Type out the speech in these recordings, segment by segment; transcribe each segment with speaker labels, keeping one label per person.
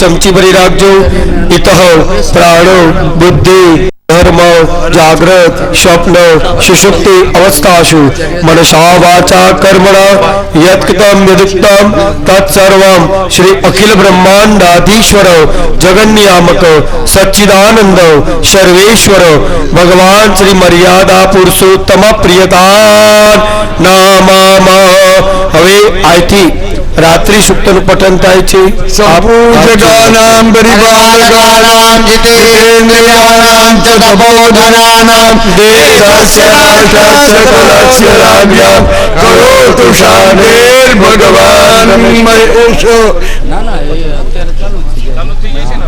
Speaker 1: चमची भरी राखजो। इतः प्राणो बुद्धि धर्म जागृत स्वप्न सुषुप्ति अवस्थासु मनसा वाचा कर्मणा यत्कृतं यदुक्तं तत्सर्वं श्री अखिल ब्रह्मांडाधीश्वर जगन्नियामक सच्चिदानंद सर्वेश्वर भगवान श्री मर्यादा पुरुषोत्तम प्रियतान नामा। हवे आयथी रात्रि सुक्तनु पठन थाय छे।
Speaker 2: सपूजगानां परिवारगानां जितेन्द्रियाणां च तपोधनानां देशस्य राष्ट्रस्य राज्ञां करोतु शान्तिर्भगवान् महेश।
Speaker 3: ના ના એ અત્યારે ચાલુ થઈ જશે ને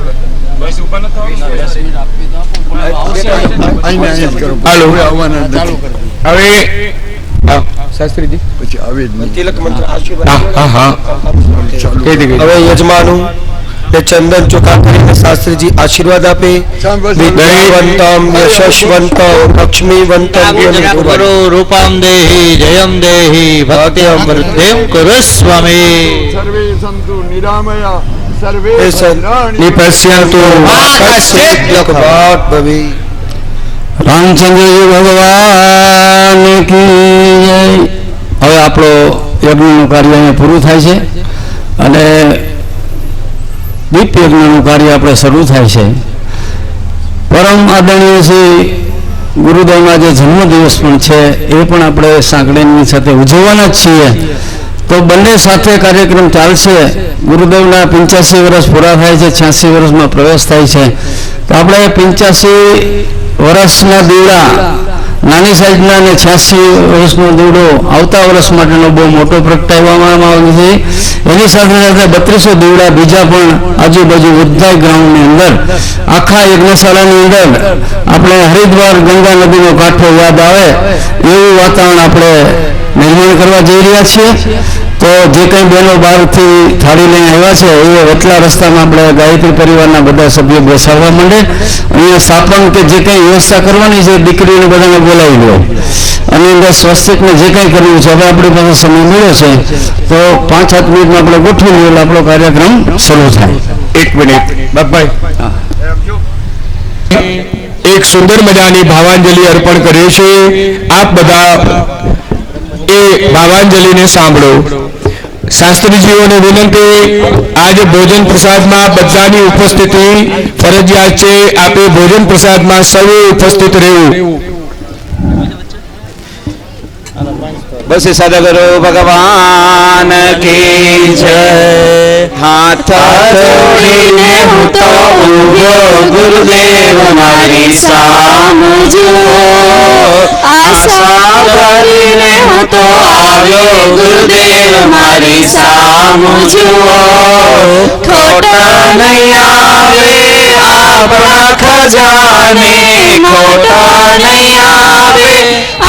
Speaker 3: બસ ઉપર ન થવાનું 10 મિનિટ આપી દો
Speaker 2: અહીંયા કરો
Speaker 1: હાલો
Speaker 2: આવવાના
Speaker 3: ચાલુ
Speaker 2: નથી
Speaker 3: કરો
Speaker 1: હવે શાસ્ત્રી जी
Speaker 2: પછી આવે જ નહીં
Speaker 1: तिलक मंत्र आशीर्वाद
Speaker 2: હા હા કહી દે
Speaker 1: હવે યજમાનું એ ચંદન ચોખા કરીને શાસ્ત્રીજી આશીર્વાદ આપે। વિદ્યાવંતમ યશસ્વંતમ લક્ષ્મીવંતમ
Speaker 4: गुरु रूपम देहि जयम देहि भक्त्यम वृद्धिम कुरु स्वामी।
Speaker 2: સર્વે સંતુ નિરામયા સર્વે ભદ્રાણિ
Speaker 1: નિપશ્યन्तु કશ્ચિત દુઃખભાગ ભવે।
Speaker 4: રામચંદ્રજી ભગવાન કી જય। હવે આપણો યજ્ઞનું કાર્ય અહીંયા પૂરું થાય છે અને દીપ યજ્ઞનું કાર્ય આપણે શરૂ થાય છે। પરમ આદરણીય શ્રી ગુરુદેવના જે જન્મદિવસ પણ છે એ પણ આપણે સાંકળીની સાથે ઉજવવાના જ છીએ। તો બંને સાથે કાર્યક્રમ ચાલશે। ગુરુદેવના 85 વર્ષ પૂરા થાય છે, 86 વર્ષમાં પ્રવેશ થાય છે। તો આપણે 85 વર્ષના દીવડા નાની સાઈઝના અને 86 વર્ષનો દીવડો આવતા વર્ષ માટેનો બહુ મોટો પ્રગટાવવામાં આવે છે। એની સાથે સાથે 3200 દીવડા બીજા પણ આજુબાજુ ઉદ્ધાય ગ્રાઉન્ડની અંદર આખા યજ્ઞશાળાની અંદર આપણે હરિદ્વાર ગંગા નદીનો કાંઠો યાદ આવે એવું વાતાવરણ આપણે નિર્માણ કરવા જઈ રહ્યા છીએ। તો જે કંઈ બહેનો બહારથી થાળી લઈને આવ્યા છે એ વટલા રસ્તામાં આપણે ગાયત્રી પરિવારના બધા સભ્યો બેસાડવા માંડે। અહીંયા સ્થાપન કે જે કંઈ વ્યવસ્થા કરવાની છે દીકરીઓને બધાને બોલાવી લો અને અંદર સ્વસ્તિકને જે કંઈ કરવું છે હવે આપણી પાસે સમય મળ્યો છે તો 5-7 મિનિટમાં આપણે ગોઠવી લઈએ એટલે આપણો કાર્યક્રમ શરૂ થાય।
Speaker 1: 1 મિનિટ બાપભાઈ એક સુંદર મજાની ભાવાંજલિ અર્પણ કરીએ છીએ। આપ બધા એ ભાવાંજલિને સાંભળો। શાસ્ત્રીજીઓને વિનંતી, आज भोजन प्रसाद में बधानी उपस्थिति फरजियात छे। आपे भोजन प्रसाद में सौए उपस्थित रहेवुं। बस सादा करो भगवान की जय। हाथ जोड़ीने हूँ तो उभो गुरुदेव मारी सामजो। आशा भरीने हूँ तो आव्यो गुरुदेव मारी सामजो। खोटा नहीं आवे आपना खजाने, खोटा नहीं आवे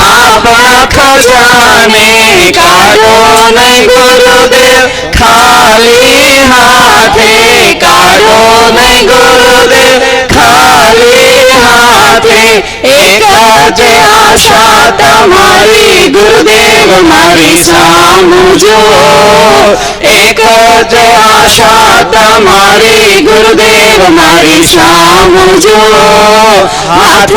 Speaker 1: आपना खजाने। काढ़ो नहीं गुरुदेव खाली हाथे, काढ़ो नहीं गुरुदेव खाली हाथे। एक ज आशा तमारी गुरुदेव मारी सामजो। एक ज आशा तमारी गुरुदेव मारी सामजो। हाथ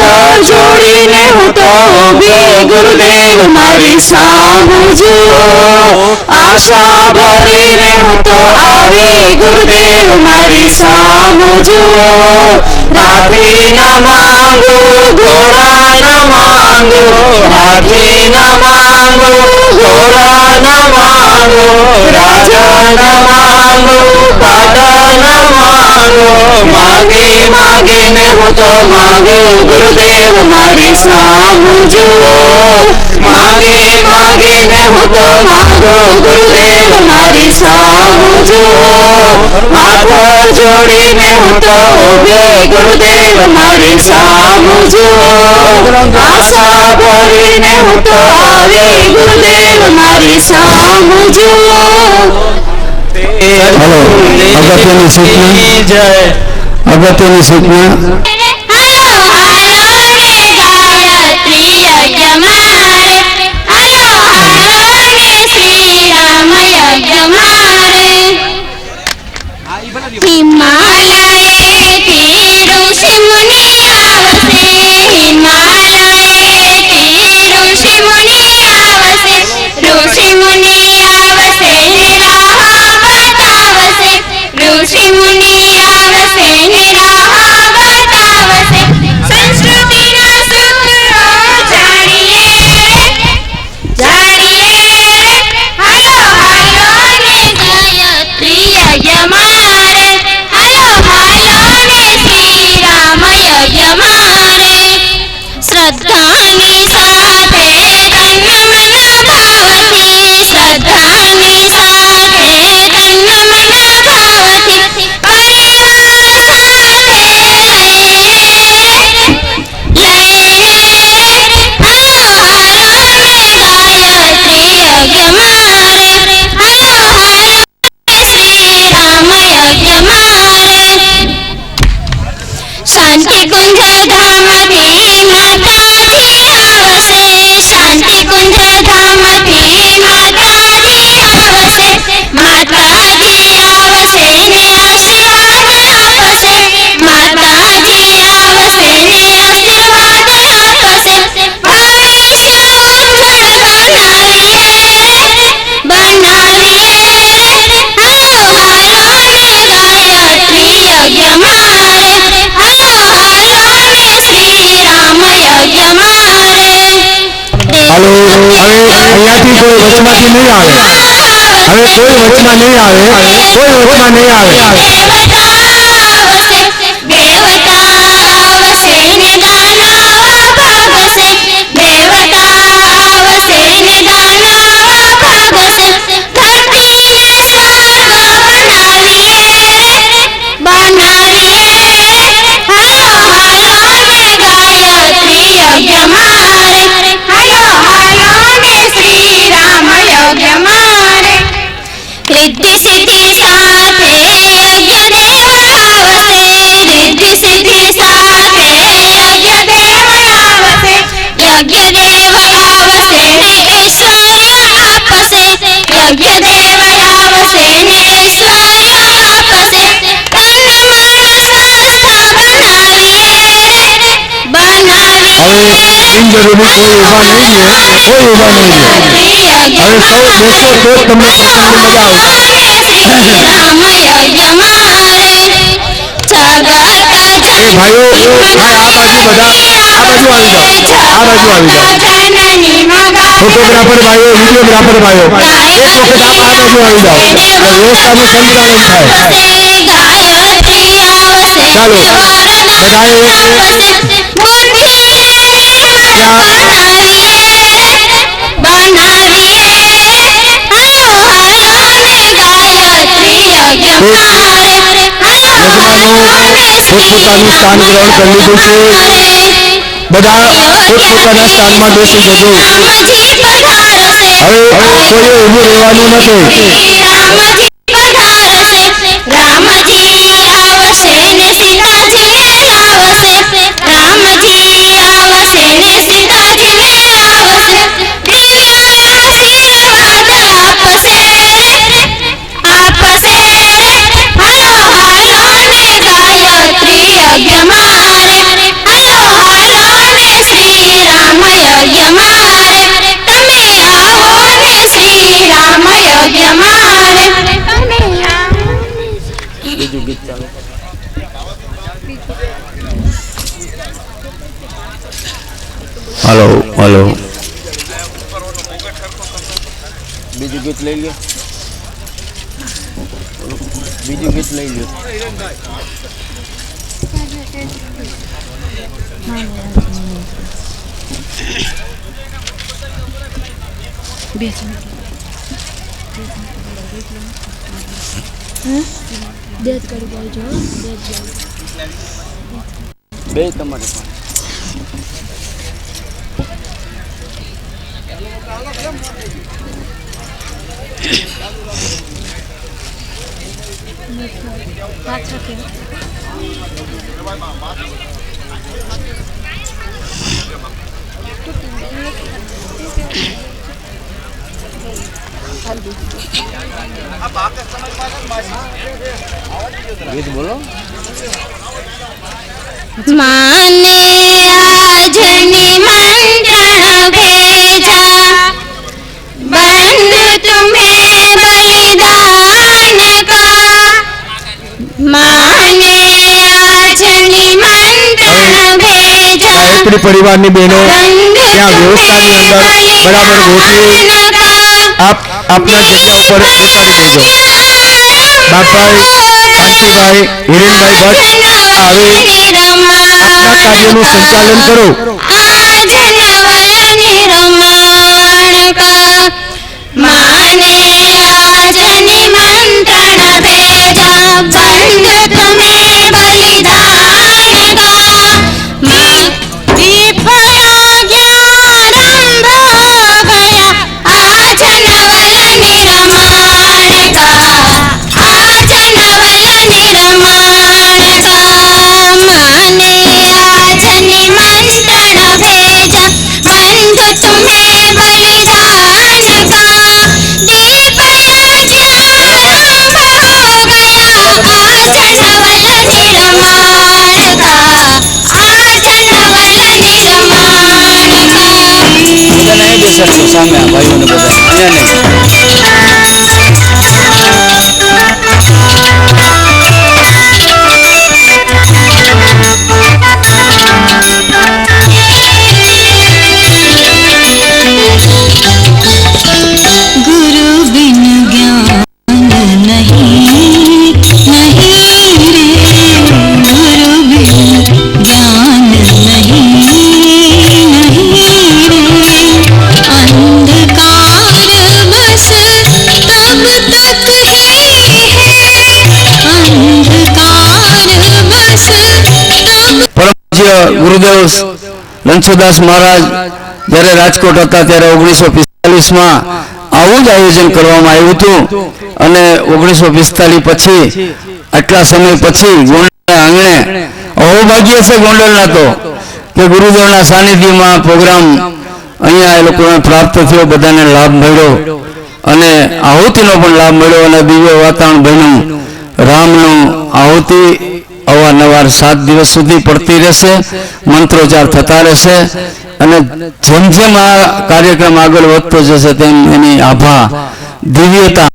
Speaker 1: जोड़ीने हूँ तो भी गुरुदेव मारी सामजो। आशा भरीने हूँ तो आवी गुरुदेव मारी सामजो। राधी न मांगो घोड़ा न मांगो, राधी न मांगो घोड़ा न मांगो, राजा न मांगो पाटा न मांगो। मांगे मांगे ने हूँ तो मांगो गुरुदेव मारी सामजो। मांगे मांगे ने हूँ तो मांगो गुरुदेव मारी सामजो। हाथ जोड़ीने हूँ तो उभे गुरुदेव मारी सामजो। आशा भरीने हूँ तो आवे गुरुदेव मारी सामजो।
Speaker 4: हेलो अगत्यनी सूचना
Speaker 5: हिमा હિમાલયેથી ઋષિ મુનિ આવશે, હિમાલયેથી ઋષિ મુનિ આવશે, ઋષિ મુનિ આવશે ને રાહ બતાવશે, ઋષિ મુનિ આવશે ને રાહ બતાવશે. સંસ્કૃતિના સૂત્રો જાણીએ જાણીએ, હાલો હાલો ને ગાયત્રી યજ્ઞ મારે, હાલો હાલો ને શ્રી રામ યજ્ઞ મારે. શ્રદ્ધાની સાથે તન મન ભાવથી, શ્રદ્ધાની સાથે તન મન ભાવથી, પરિવાર સાથે લઈને હાલો હાલો ને ગાયત્રી યજ્ઞ મારે, હાલો હાલો ને શ્રી રામ યજ્ઞ મારે. શાંતિ કુંજ ધામથી માતાજી આવશે, શાંતિ કુંજ ધામથી માતાજી આવશે, માતાજી આવશે ને આશીર્વાદ આપશે, માતાજી આવશે ને આશીર્વાદ આપશે. ભવિષ્ય ઉજ્જવળ બનાવીએ બનાવીએ, હાલો હાલો ને ગાયત્રી યજ્ઞ મારે, હાલો હાલો ને શ્રી રામ યજ્ઞ મારે.
Speaker 1: હાલો, હવે અહીંયાથી કોઈ વચમાંથી નહીં આવે, હવે કોઈ વચમાં નહીં આવે, કોઈ વચમાં નહીં આવે.
Speaker 5: દેવતા આવશે, દેવતા આવશે ને દાનવ ભાગશે, દેવતા આવશે ને દાનવ ભાગશે. ધરતીને સ્વર્ગ બનાવીએ બનાવીએ, હાલો હાલો ને ગાયત્રી યજ્ઞ મારે, હાલો હાલો ને શ્રી રામ યજ્ઞ મારે. રિદ્ધિ સિદ્ધિ સાથે યજ્ઞ દેવ આવશે, રિદ્ધિ સિદ્ધિ સાથે યજ્ઞ દેવ આવશે, યજ્ઞ દેવ આવશે ને ઐશ્વર્ય આપશે, યજ્ઞ દેવ આવશે ને ઐશ્વર્ય આપશે. તન મન સ્વસ્થ બનાવીએ બનાવીએ,
Speaker 1: હવે બિનજરૂરી કોઈ ઊભા નહીં લે, કોઈ ઊભા નહીં લે. હવે સૌ બેસો તો જ તમને સત્સંગની મજા આવશે.
Speaker 5: રામ યજ્ઞ મારે. જગત
Speaker 1: એ ભાઈઓ આ બાજુ બધા આ બાજુ આવી જાઓ, આ બાજુ આવી જાઓ.
Speaker 5: જનની મગા
Speaker 1: ફોટોગ્રાફર ભાઈઓ, વિડીયોગ્રાફર ભાઈઓ, એક વખત આપ આ બાજુ આવી જાઓ, વ્યવસ્થાનું સંચાલન થાય.
Speaker 5: ગાયત્રી આવશે,
Speaker 1: ચાલો બધાએ
Speaker 5: આવશે. બુદ્ધિ બનાવીએ હાલો હાલો ને ગાયત્રી યજ્ઞ મારે, હાલો હાલો ને શ્રી
Speaker 1: પોતપોતાનું સ્થાન ગ્રહણ કરી લીધું છે. બધા પોતપોતાના સ્થાનમાં બેસી જજો.
Speaker 5: રામજી પધારશે,
Speaker 1: હવે કોઈએ ઊભું રહેવાનું નથી.
Speaker 5: રામજી પધારશે, રામજી આવશે ને સીતાજીને લાવશે, રામજી આવશે ને સીતાજીને લાવશે. દિવ્ય આશીર્વાદ આપશે આપશે, હાલો હાલો ને ગાયત્રી યજ્ઞ મારે, હાલો હાલો ને શ્રી રામ યજ્ઞ મારે. તમે આવો ને શ્રી રામ યજ્ઞ મારે, તમે આવો.
Speaker 4: હાલો હાલો,
Speaker 3: બીજું ગીત લઈ લ્યો, બીજું ગીત લઈ લ્યો. બે તમારે પણ
Speaker 5: माने આજની મંત્રણ ભેજા બંધ તુમે બલિદાન કા માને આજની મંત્રણ ભેજા
Speaker 1: ગાયત્રી પરિવારની બહેનો ત્યાં વ્યવસ્થાની અંદર બરાબર ગોઠવી આપના જગ્યા ઉપર બેસાડી દેજો. બાપભાઈ, કાંતિભાઈ, હિરેનભાઈ ભટ્ટ આવી આપના કાર્યનું સંચાલન કરો.
Speaker 5: આજ નવલની રમણ કા માને આજની મંત્રણ ભેજા બંધ તુમે બલિદાન કા વિફળા જ્ઞારંભ ગયા આજ નવલની રમણ કા આજ નવલની રમણ કા માને આજની મંત્રણ ભેજા બંધ તુમે બલિદાન કા દીપ જ્ઞારંભ હો ગયા આજ નવલની રમણ કા આજ નવલની રમણ કા
Speaker 4: બધાને અહીં બેસાડજો સામે આ ભાઈઓને બધા અહીંયા નહીં.
Speaker 5: गुरु बिन ज्ञान नहीं नहीं रे गुरु बिन ज्ञान नहीं नहीं रे अंधकार बस तब तक ही है अंधकार बस तब
Speaker 4: પરમ પૂજ્ય ગુરુદેવ લંછુદાસ મહારાજ જ્યારે રાજકોટ હતા ત્યારે 1945માં આવું જ આયોજન કરવામાં આવ્યું હતું અને 1945 પછી આટલા સમય પછી ગોંડલના આંગણે અહોભાગ્ય છે ગોંડલના તો કે ગુરુદેવના સાનિધ્યમાં પ્રોગ્રામ અહીંયા એ લોકોને પ્રાપ્ત થયો, બધાને લાભ મળ્યો અને આહુતિનો પણ લાભ મળ્યો અને દિવ્ય વાતાવરણ બન્યું. રામનું આહુતિ અવારનવાર 7 દિવસ સુધી પડતી રહેશે, મંત્રોચ્ચાર થતા રહેશે અને જેમ જેમ આ કાર્યક્રમ આગળ વધતો જશે તેમ એની આભા, દિવ્યતા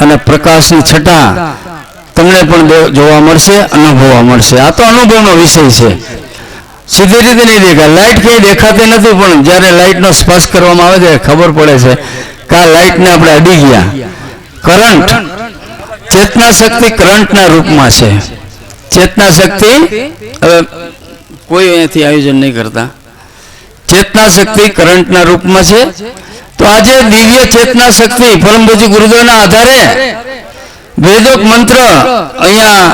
Speaker 4: અને પ્રકાશની છટા તમને પણ જોવા મળશે, અનુભવવા મળશે. આ તો અનુભવનો વિષય છે, સીધી રીતે નહીં દેખાય. લાઇટ ક્યાંય દેખાતી નથી પણ જ્યારે લાઇટનો સ્પર્શ કરવામાં આવે છે ખબર પડે છે કે આ લાઇટને આપણે અડી ગયા. કરંટ, ચેતના શક્તિ કરંટના રૂપમાં છે. ચેતના શક્તિ, હવે કોઈ અહીંયાથી આયોજન નહીં કરતા, ચેતના શક્તિ કરંટના રૂપમાં છે. તો આજે દિવ્ય ચેતના શક્તિ પરમ પૂજ્ય ગુરુદેવના આધારે વેદોક મંત્ર અહીંયા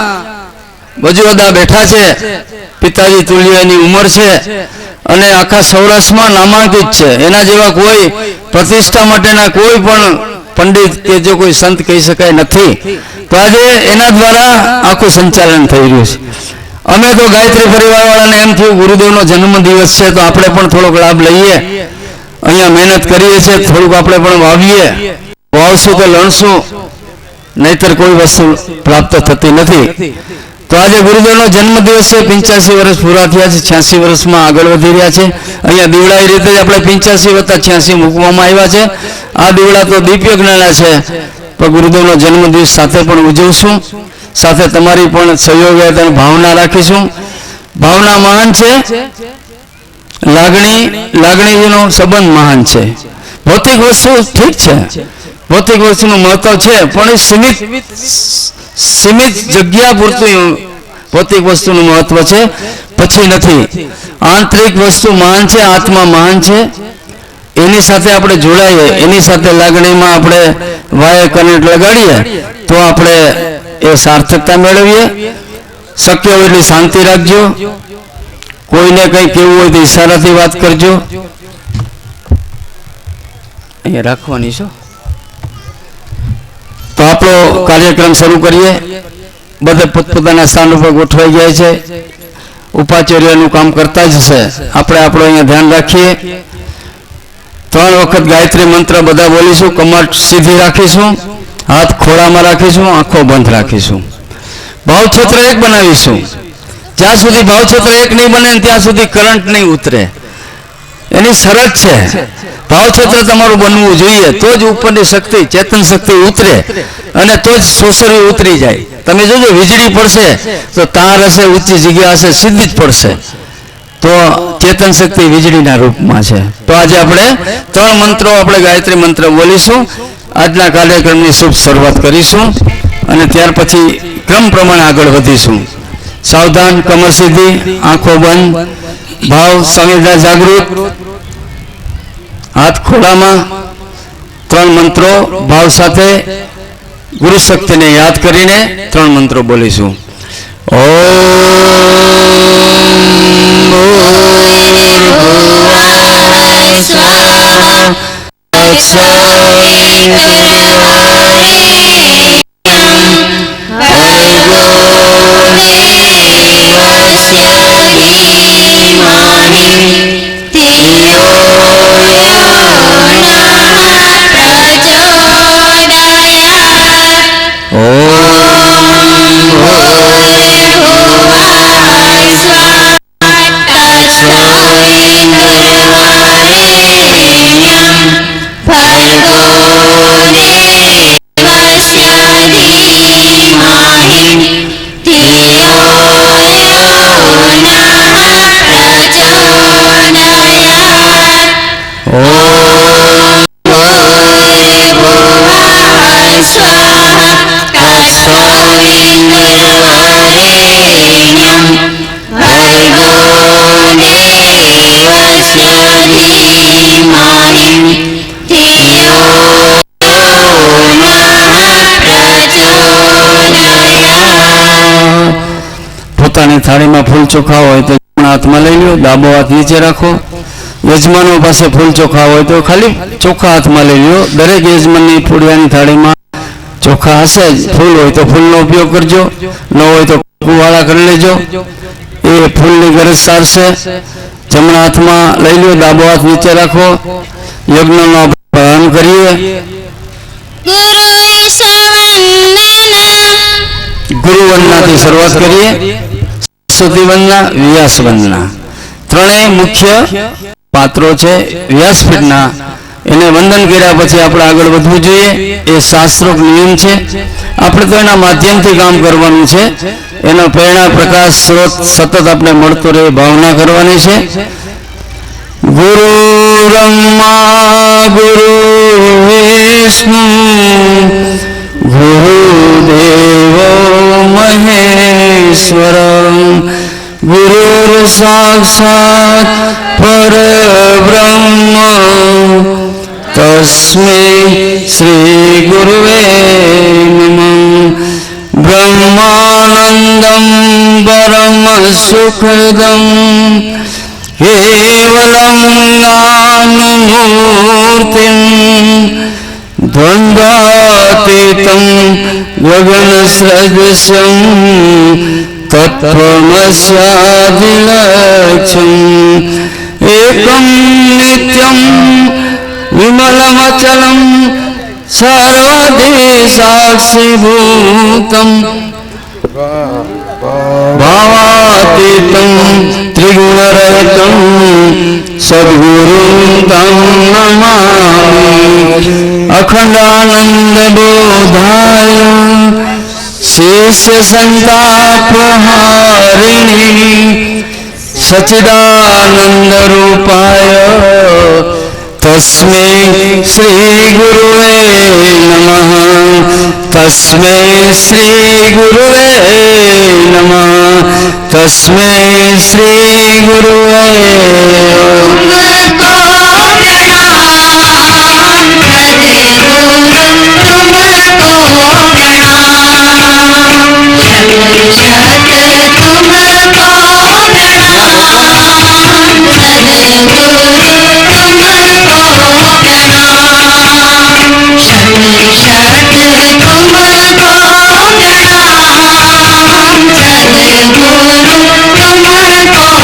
Speaker 4: બજુઅદા બેઠા છે, પિતાજી તુલ્ય એની ઉંમર છે અને આખા સૌરાષ્ટ્રમાં નામાંકિત છે. એના જેવા કોઈ પ્રતિષ્ઠા માટેના કોઈ પણ પંડિત કે જો કોઈ સંત કહી શકાય નથી. તો આજે એના દ્વારા આખું સંચાલન થઈ રહ્યું છે. અમે તો ગાયત્રી પરિવારવાળાને એમ થયું ગુરુદેવનો જન્મદિવસ છે તો આપણે પણ થોડોક લાભ લઈએ, અહીંયા મહેનત કરીએ છીએ, થોડુંક આપણે પણ વાવીએ. વાવશું તો લણશું, નહીતર કોઈ વસ્તુ પ્રાપ્ત થતી નથી. તો આજે ગુરુદેવનો જન્મદિવસ છે, 85 વર્ષ પૂરા થયા છે, 86 વર્ષમાં આગળ વધી રહ્યા છે. અહીંયા દીવડા એ રીતે જ આપણે 85 વત્તા 86 મૂકવામાં આવ્યા છે. આ દીવડા તો દીપયજ્ઞના છે પણ ગુરુદેવનો જન્મદિવસ સાથે પણ ઉજવશું, સાથે તમારી પણ સહયોગ અને ભાવના રાખીશું. ભાવના મહાન છે, લાગણીનો સંબંધ મહાન છે. ભૌતિક વસ્તુ ઠીક છે, ભૌતિક વસ્તુનું મહત્વ છે પણ એ સીમિત જગ્યા પૂરતું ભૌતિક વસ્તુનું મહત્વ છે, પછી નથી. આંતરિક વસ્તુ મહાન છે, આત્મા મહાન છે. એની સાથે આપણે જોડાઈએ, એની સાથે લાગણીમાં આપણે વાયર કનેક્ટ લગાડીએ તો આપણે એ સાર્થકતા મેળવીએ. શક્ય હોય એટલી શાંતિ રાખજો, કોઈને કંઈ કહેવું હોય તો ઈશારાથી વાત કરજો. અહીંયા રાખવાની છો. તો આપણો કાર્યક્રમ શરૂ કરીએ. બધા પોતપોતાના સ્થાન ઉપર ગોઠવાઈ ગયા છે, ઉપાચાર્યનું કામ કરતા જ છે. આપણે આપણો અહીંયા ધ્યાન રાખીએ. 3 વખત ગાયત્રી મંત્ર બધા બોલીશું. કમર સીધી રાખીશું, હાથ ખોળામાં રાખીશું, આંખો બંધ રાખીશું. ભાવછત્ર એક બનાવીશું. જ્યાં સુધી ભાવછત્ર એક નહીં બને ત્યાં સુધી કરંટ નહીં ઉતરે. એની શરત છે ભાવછત્ર તમારું બનવું જોઈએ, તો જ ઉપરની શક્તિ ચેતન શક્તિ ઉતરે અને તો જ સોસરી ઉતરી જાય. તમે જોજો વીજળી પડશે તો તાર હશે, ઊંચી જગ્યા હશે, સીધી જ પડશે. તો ચેતન શક્તિ વીજળીના રૂપમાં છે. તો આજે આપણે 3 મંત્રો આપણે ગાયત્રી મંત્ર બોલીશું. આજના કાર્યક્રમની શુભ શરૂઆત કરીશું અને ત્યાર પછી ક્રમ પ્રમાણે આગળ વધીશું. સાવધાન, કમર સીધી, આંખો બંધ, ભાવ સંવેદના જાગૃત, હાથ ખોળામાં. 3 મંત્રો ભાવ સાથે ગુરુ શક્તિને યાદ કરીને 3 મંત્રો બોલીશું. પોતાની થાળીમાં ફૂલ ચોખા હોય તો જમણા હાથમાં લઈ લો, ડાબો હાથ નીચે રાખો. યજમાનો પાસે ફૂલ ચોખા હોય તો ખાલી ચોખા હાથમાં લઈ લો. દરેક યજમાનની પૂડિયાની થાળીમાં ચોખા હશે જ. ફૂલ હોય તો ફૂલનો ઉપયોગ કરજો, ન હોય તો કુવાળા કરી લેજો. એ ફૂલની ગરજ સારશે. જમણા હાથમાં લઈ લો, ડાબો હાથ નીચે રાખો. યજ્ઞનો પ્રારંભ કરીએ. ગુરુ વંદનાથી શરૂઆત કરીએ. સરસ્વતી વંદના, વ્યાસ વંદના, ત્રણેય મુખ્ય પાત્રો છે વ્યાસપીઠના. એને વંદન કર્યા પછી આપણે આગળ વધવું જોઈએ. એ શાસ્ત્રોક્ત નિયમ છે. આપણે તો એના માધ્યમથી કામ કરવાનું છે. એનો પ્રેરણા પ્રકાશ સ્ત્રોત સતત આપણે મળતો રહે ભાવના કરવાની છે. ગુરુ બ્રહ્મા ગુરુ વિષ્ણુ ગુરુદેવો મહેશ્વર ગુરુર સાક્ષાત પરબ્રહ્મ તસ્મૈ શ્રી ગુરુવે નમઃ. બ્રહ્માનંદમ પરમ સુખદમ કેવલમ જ્ઞાનમૂર્તિમ દ્વંદ્વાતીતમ ગગનસદૃશમ તત્ત્વમસ્યાધિલક્ષ્યમ એકમ નિત્યમ વિમલમચલમ સર્વધી સાક્ષીભૂતમ ભાવાતીતમ ત્રિગુણરહિતમ સદ્ગુરું તં નમામિ. અખંડાનંદ બોધાય શિષ્ય સંતાપહારિણી સચ્ચિદાનંદ રૂપાય તસ્મૈ શ્રી ગુરુવે નમઃ. તસ્મૈ શ્રી ગુરુવે નમઃ. તસ્મૈ શ્રી ગુરુવે
Speaker 5: तुमको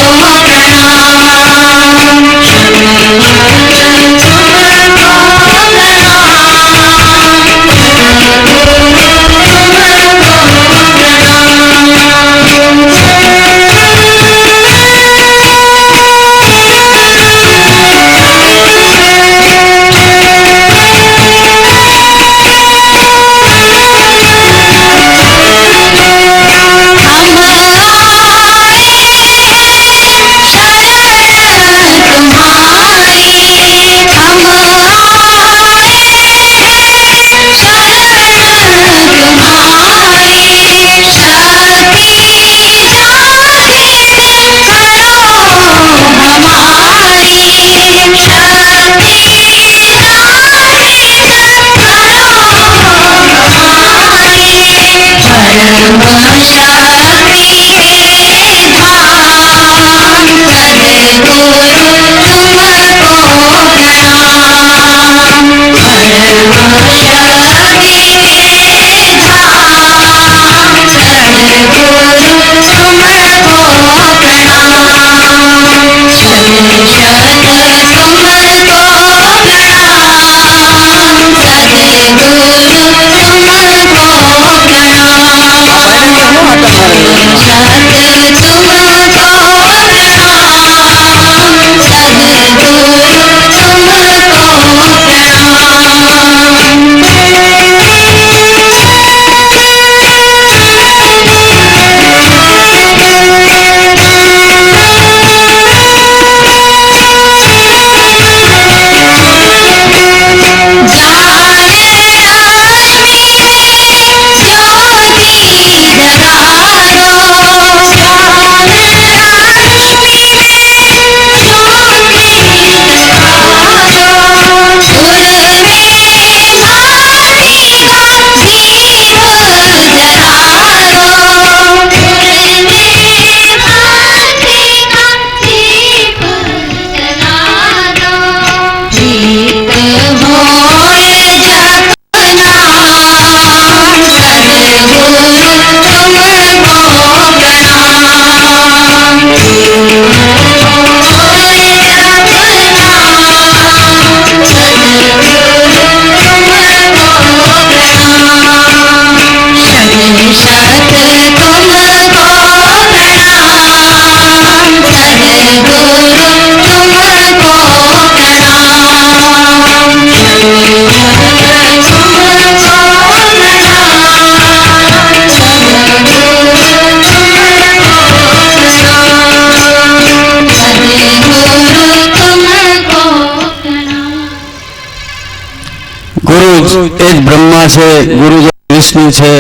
Speaker 4: એ જ બ્રહ્મા છે, ગુરુ જે વિષ્ણુ છે,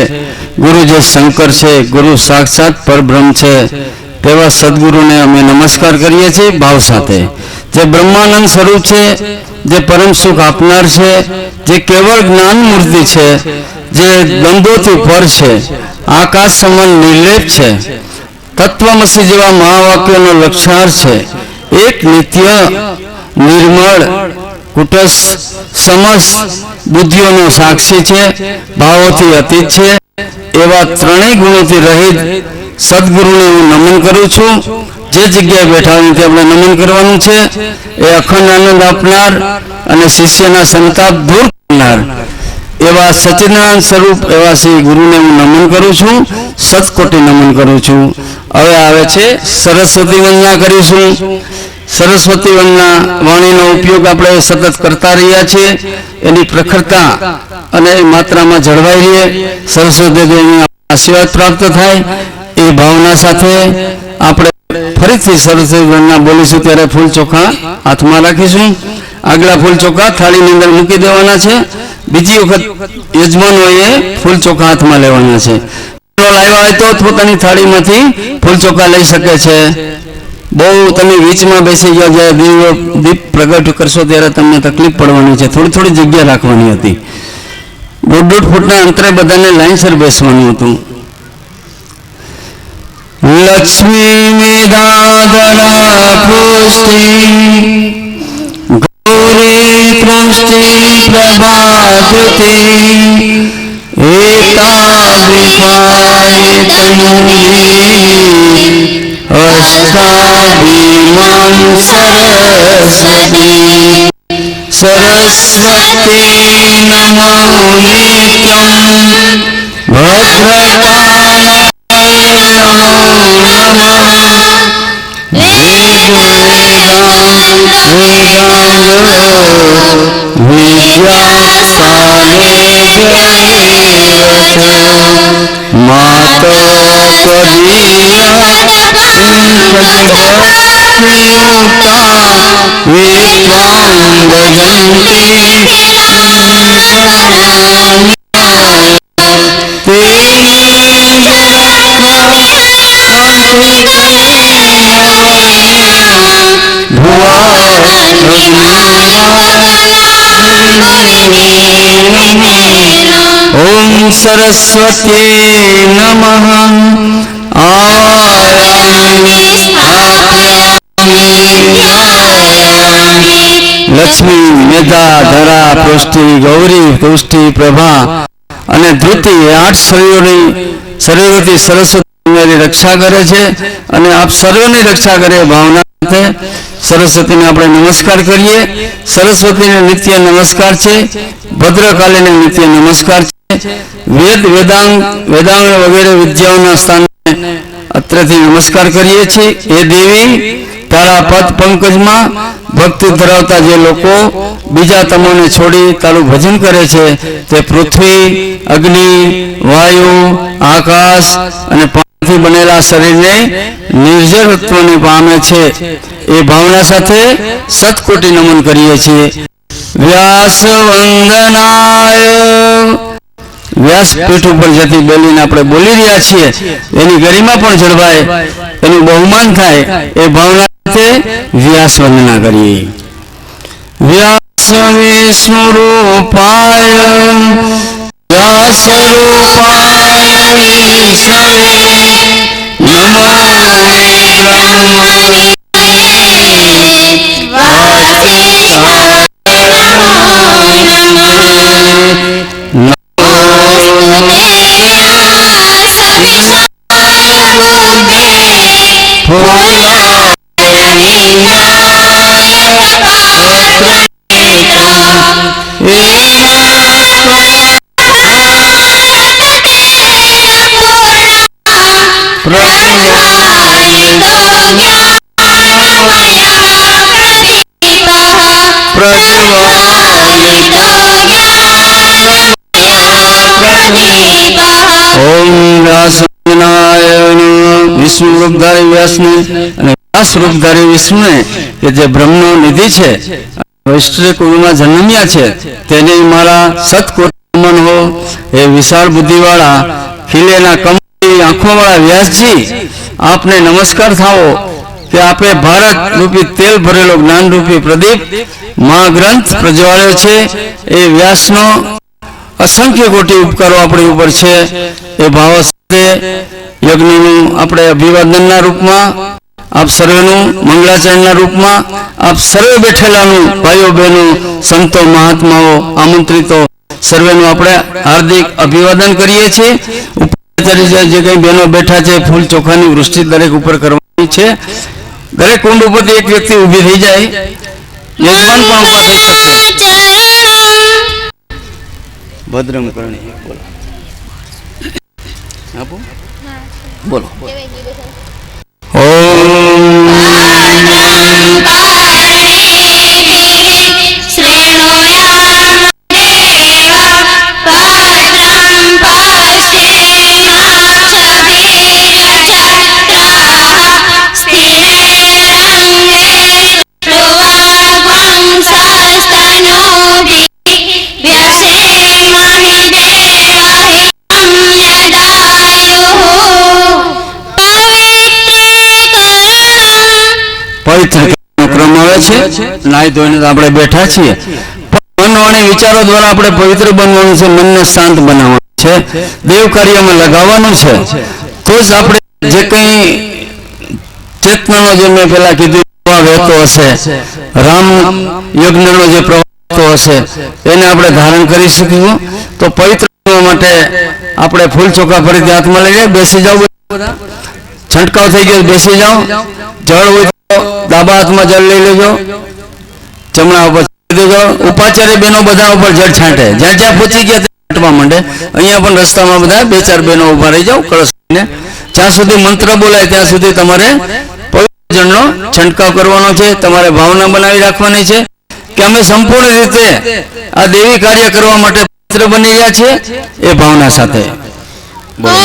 Speaker 4: ગુરુ જે શંકર છે, ગુરુ સાક્ષાત પરબ્રહ્મ છે, તેવા સદગુરુને અમે નમસ્કાર કરીએ છીએ ભાવ સાથે. જે બ્રહ્માનંદ સ્વરૂપ છે, જે પરમ સુખ આપનાર છે, જે કેવળ જ્ઞાન મૂર્તિ છે, જે દ્વંદ્વોથી પર છે, આકાશ સમાન નિર્લેપ છે, તત્વમસી જેવા મહાવાક્યનો લક્ષાર છે, એક નિત્ય નિર્મળ કુટસ્થ સમસ્ત બુદ્ધિઓનો સાક્ષી છે, ભાવોથી અતીત છે, એવા ત્રણેય ગુણોથી રહિત સદગુરુને હું નમન કરું છું. જે જગ્યાએ બેઠા હોય ત્યાં આપણે નમન કરવાનું છે. એ અખંડ આનંદ આપનાર અને શિષ્યના સંતાપ દૂર કરનાર એવા સચ્ચિદાનંદ સ્વરૂપ એવા શ્રી ગુરુને હું નમન કરું છું, સતકોટી નમન કરું છું. હવે આવે છે સરસ્વતી વંદના કરીશું. સરસ્વતી વંદના વાણીનો ઉપયોગ આપણે સતત કરતા રહ્યા છીએ. એની પ્રખરતા અને માત્રામાં જળવાઈ રહીએ, સરસ્વતી દેવીના આશીર્વાદ પ્રાપ્ત થાય એ ભાવના સાથે આપણે ફરીથી સરસ્વતી વંદના બોલીશું. ત્યારે ફૂલ ચોખા હાથમાં રાખીશું. આગલા ફૂલ ચોખા થાળીની અંદર મૂકી દેવાના છે. બીજી વખત યજમાનોએ ફૂલ ચોખા હાથમાં લેવાના છે. લાવ્યા હોય તો પોતાની થાળીમાંથી ફૂલ ચોખા લઈ શકે છે. બહુ તમે વીચમાં બેસી ગયા, જ્યારે દીપ પ્રગટ કરશો ત્યારે તમને તકલીફ પડવાની છે. થોડી થોડી જગ્યા રાખવાની હતી. 1.5 ફૂટના અંતરે બધાને લાઈનસર બેસવાનું હતું. લક્ષ્મી મેદાદરા પુષ્ટિ ગૌરી પુષ્ટિ પ્રભાકૃતિ એતા વિપાય તનુરી અષ્ટાદિમાન સરસ્વતી સરસ્વતી નમો નિત્યમ ભદ્રકાળાય નમો ઓમ સરસ્વતી નમઃ. લક્ષ્મી મેધા ધરા પુષ્ટિ ગૌરી પુષ્ટિ પ્રભા અને ધૃતિ 8 શરીરોથી સરસ્વતી રક્ષા કરે છે અને આપ સર્વની રક્ષા કરે ભાવના સાથે સરસ્વતીને આપણે નમસ્કાર કરીએ. સરસ્વતીને નિત્ય નમસ્કાર છે, ભદ્રકાલીને નિત્ય નમસ્કાર છે. વેદાંગ વગેરે વિદ્યાઓના સ્થાને અત્રેથી નમસ્કાર કરીએ છીએ. એ દેવી તારા પદ પંકજમાં ભક્તિ ધરાવતા જે લોકો બીજા તમોને છોડી તારું ભજન કરે છે તે પૃથ્વી, અગ્નિ, વાયુ, આકાશ અને પાણીથી બનેલા શરીરને નિર્જરત્વને પામે છે. એ ભાવના સાથે સતકોટી નમન કરીએ છીએ. વ્યાસ વંદનાય. વ્યાસપીઠ ઉપર જતી બોલીને આપણે બોલી રહ્યા છીએ એની ગરિમા પણ જળવાય, એનું બહુમાન થાય એ ભાવના સાથે વ્યાસ વંદના કરીએ. વ્યાસ વિષ્ણુ રૂપાય વ્યાસ રૂપાય વિષ્ણવે નમો વિષ્ણુ રૂપધારી વ્યાસને અને વ્યાસ રૂપધારી વિષ્ણુને કે જે બ્રહ્મનો નિધિ છે વૈષ્ણવ કુળમાં જન્મ્યા છે તેને મારા સતકોટી નમન હો. એ વિશાળ બુદ્ધિવાળા ખીલેના કમળી આંખોવાળા વ્યાસજી આપને નમસ્કાર થાવો કે આપે ભારત રૂપી તેલ ભરેલો જ્ઞાન રૂપી પ્રદીપ મહાગ્રંથ પ્રજ્વાળ્યો છે. એ વ્યાસનો અસંખ્ય કોટી ઉપકારો આપણી ઉપર છે. એ ભાવ સાથે યજ્ઞનું આપણે અભિવાદનના રૂપમાં આપ સર્વેનું મંગળાચરણના રૂપમાં આપ સર્વે બેઠેલાનું ભાઈઓ બહેનો સંતો મહાત્માઓ આમંત્રિતો સર્વેનું આપણે હાર્દિક અભિવાદન કરીએ છીએ. જે કઈ બહેનો બેઠા છે ફૂલ ચોખાની વૃષ્ટિ દરેક ઉપર કરવાની છે. દરેક કુંડ ઉપરથી એક વ્યક્તિ ઊભી થઈ જાય, યજમાન પણ ઊભા થઈ શકે. ભદ્રમ કરણી બોલો આપો બોલો. પવિત્ર ક્રમ આવે છે. નાઈ ધોઈને આપણે બેઠા છીએ, મન વાણી વિચારો દ્વારા આપણે પવિત્ર બનવાનું છે, મનને શાંત બનાવવાનું છે, દેવ કાર્યમાં લગાવવાનું છે. તો જ આપણે જે કંઈ ચેતનાનો જે મેં પેલા કીધું વહેતો હશે, રામ યજ્ઞનો જે પ્રવાહતો હશે એને આપણે ધારણ કરી શકીશું. તો પવિત્ર બનવા માટે આપણે ફૂલ ચોખા ફરીથી હાથમાં લઈ બેસી જાઓ. બધા છંટકાવ થઈ ગયો, બેસી જાઓ. જળ હોય ડાબા હાથમાં જળ લઈ લેજો, જમણા ઉપર દેજો. ઉપાચાર્ય બહેનો બધા ઉપર જળ છાંટે, જ્યાં જ્યાં પહોંચી ગયા ત્યાં છાંટવા માંડે. અહીંયા પણ રસ્તામાં બધા 2-4 બહેનો ઉભા રહી જાઓ કળશ લઈને. જ્યાં સુધી મંત્ર બોલાય ત્યાં સુધી તમારે પવિત્ર જળનો છંટકાવ કરવાનો છે. તમારે ભાવના બનાવી રાખવાની છે કે અમે સંપૂર્ણ રીતે આ દેવી કાર્ય કરવા માટે પવિત્ર બની રહ્યા છીએ. એ ભાવના સાથે બોલો.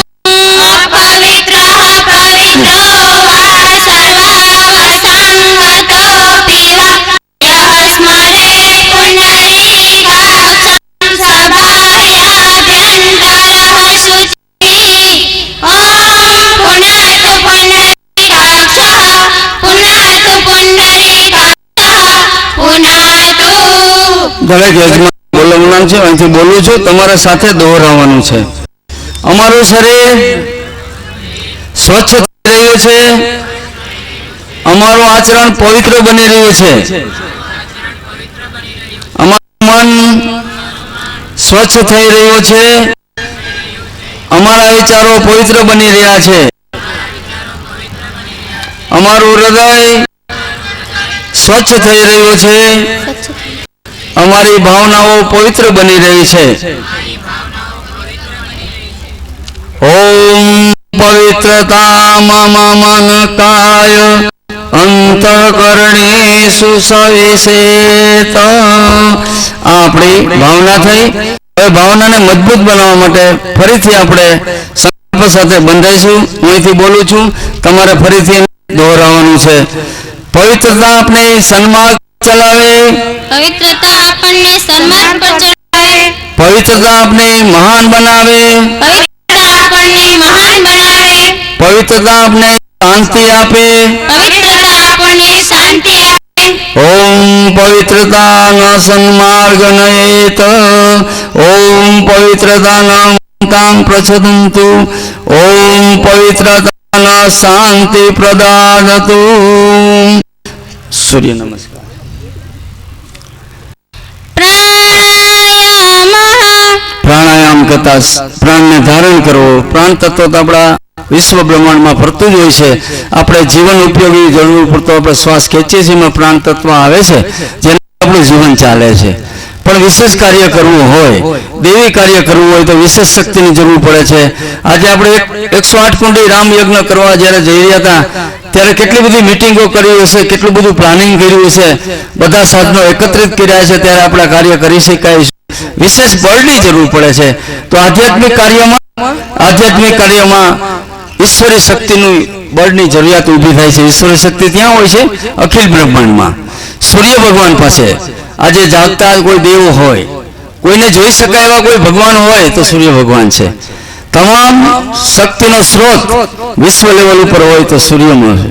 Speaker 4: દરેક યજમાન બોલવાનું છે, અહીંથી બોલું છું, તમારા સાથે દોહરાવવાનું છે. અમારું શરીર સ્વચ્છ થઈ રહ્યું છે, અમારું આચરણ પવિત્ર બની રહ્યું છે, અમારું મન સ્વચ્છ થઈ રહ્યું છે, અમારા વિચારો પવિત્ર બની રહ્યા છે, અમારું હૃદય સ્વચ્છ થઈ રહ્યું છે, અમારી ભાવનાઓ પવિત્ર બની રહી છે. ઓમ પવિત્રતા મમ મન કાય અંતઃકરણેષુ સવિશેત. આપણી ભાવના થઈ. હવે ભાવનાને મજબૂત બનાવવા માટે ફરીથી આપણે સંકલ્પ સાથે બંધાઈશું. હું અહીંથી બોલું છું, તમારે ફરીથી દોહરાવવાનું છે. પવિત્રતા આપણે સન્માર્ગ ચલાવે,
Speaker 5: પવિત્રતા આપણને સન્માર્ગ પર ચલાવે,
Speaker 4: પવિત્રતા આપણે મહાન બનાવે,
Speaker 5: પવિત્રતા આપણને મહાન બનાવે,
Speaker 4: પવિત્રતા આપણે શાંતિ આપે.
Speaker 5: પવિત્રતા આપણને શાંતિ આપે.
Speaker 4: ઓમ પવિત્રતા ન સન્માર્ગ નયેત, ઓમ પવિત્રતા ન તામ પ્રચદંતુ, ઓમ પવિત્રતા ન શાંતિ પ્રદાદતુ. સૂર્ય નમસ્કાર. પ્રાણાયામ કરતા પ્રાણને ધારણ કરવો. પ્રાણ તત્વ તો આપણા વિશ્વ બ્રહ્માંડમાં ફરતું જ હોય છે. આપણે જીવન ઉપયોગી જરૂર પડતો આપણે શ્વાસ ખેંચીએ છીએ, એમાં પ્રાણ તત્વ આવે છે જેને આપણું જીવન ચાલે છે. પણ વિશેષ કાર્ય કરવું હોય, દેવી કાર્ય કરવું હોય તો વિશેષ શક્તિની જરૂર પડે છે. આજે આપણે 108 કુંડી રામ યજ્ઞ કરવા જ્યારે જઈ રહ્યા હતા ત્યારે કેટલી બધી મિટિંગો કરી હશે, કેટલું બધું પ્લાનિંગ કર્યું હશે, બધા સાધનો એકત્રિત કર્યા છે, ત્યારે આપણે કાર્ય કરી શકાય. વિશેષ બળની જરૂર પડે છે. તો આધ્યાત્મિક કાર્યમાં ઈશ્વરી શક્તિનું બળની જરૂરિયાત ઊભી થાય છે. ઈશ્વરી શક્તિ ત્યાં હોય છે અખિલ બ્રહ્માંડમાં, સૂર્ય ભગવાન પાસે. આજે જાગતા કોઈ દેવ હોય, કોઈને જોઈ શકાય એવા કોઈ ભગવાન હોય તો સૂર્ય ભગવાન છે. તમામ શક્તિનો સ્ત્રોત વિશ્વ લેવલ ઉપર હોય તો સૂર્યમાં છે.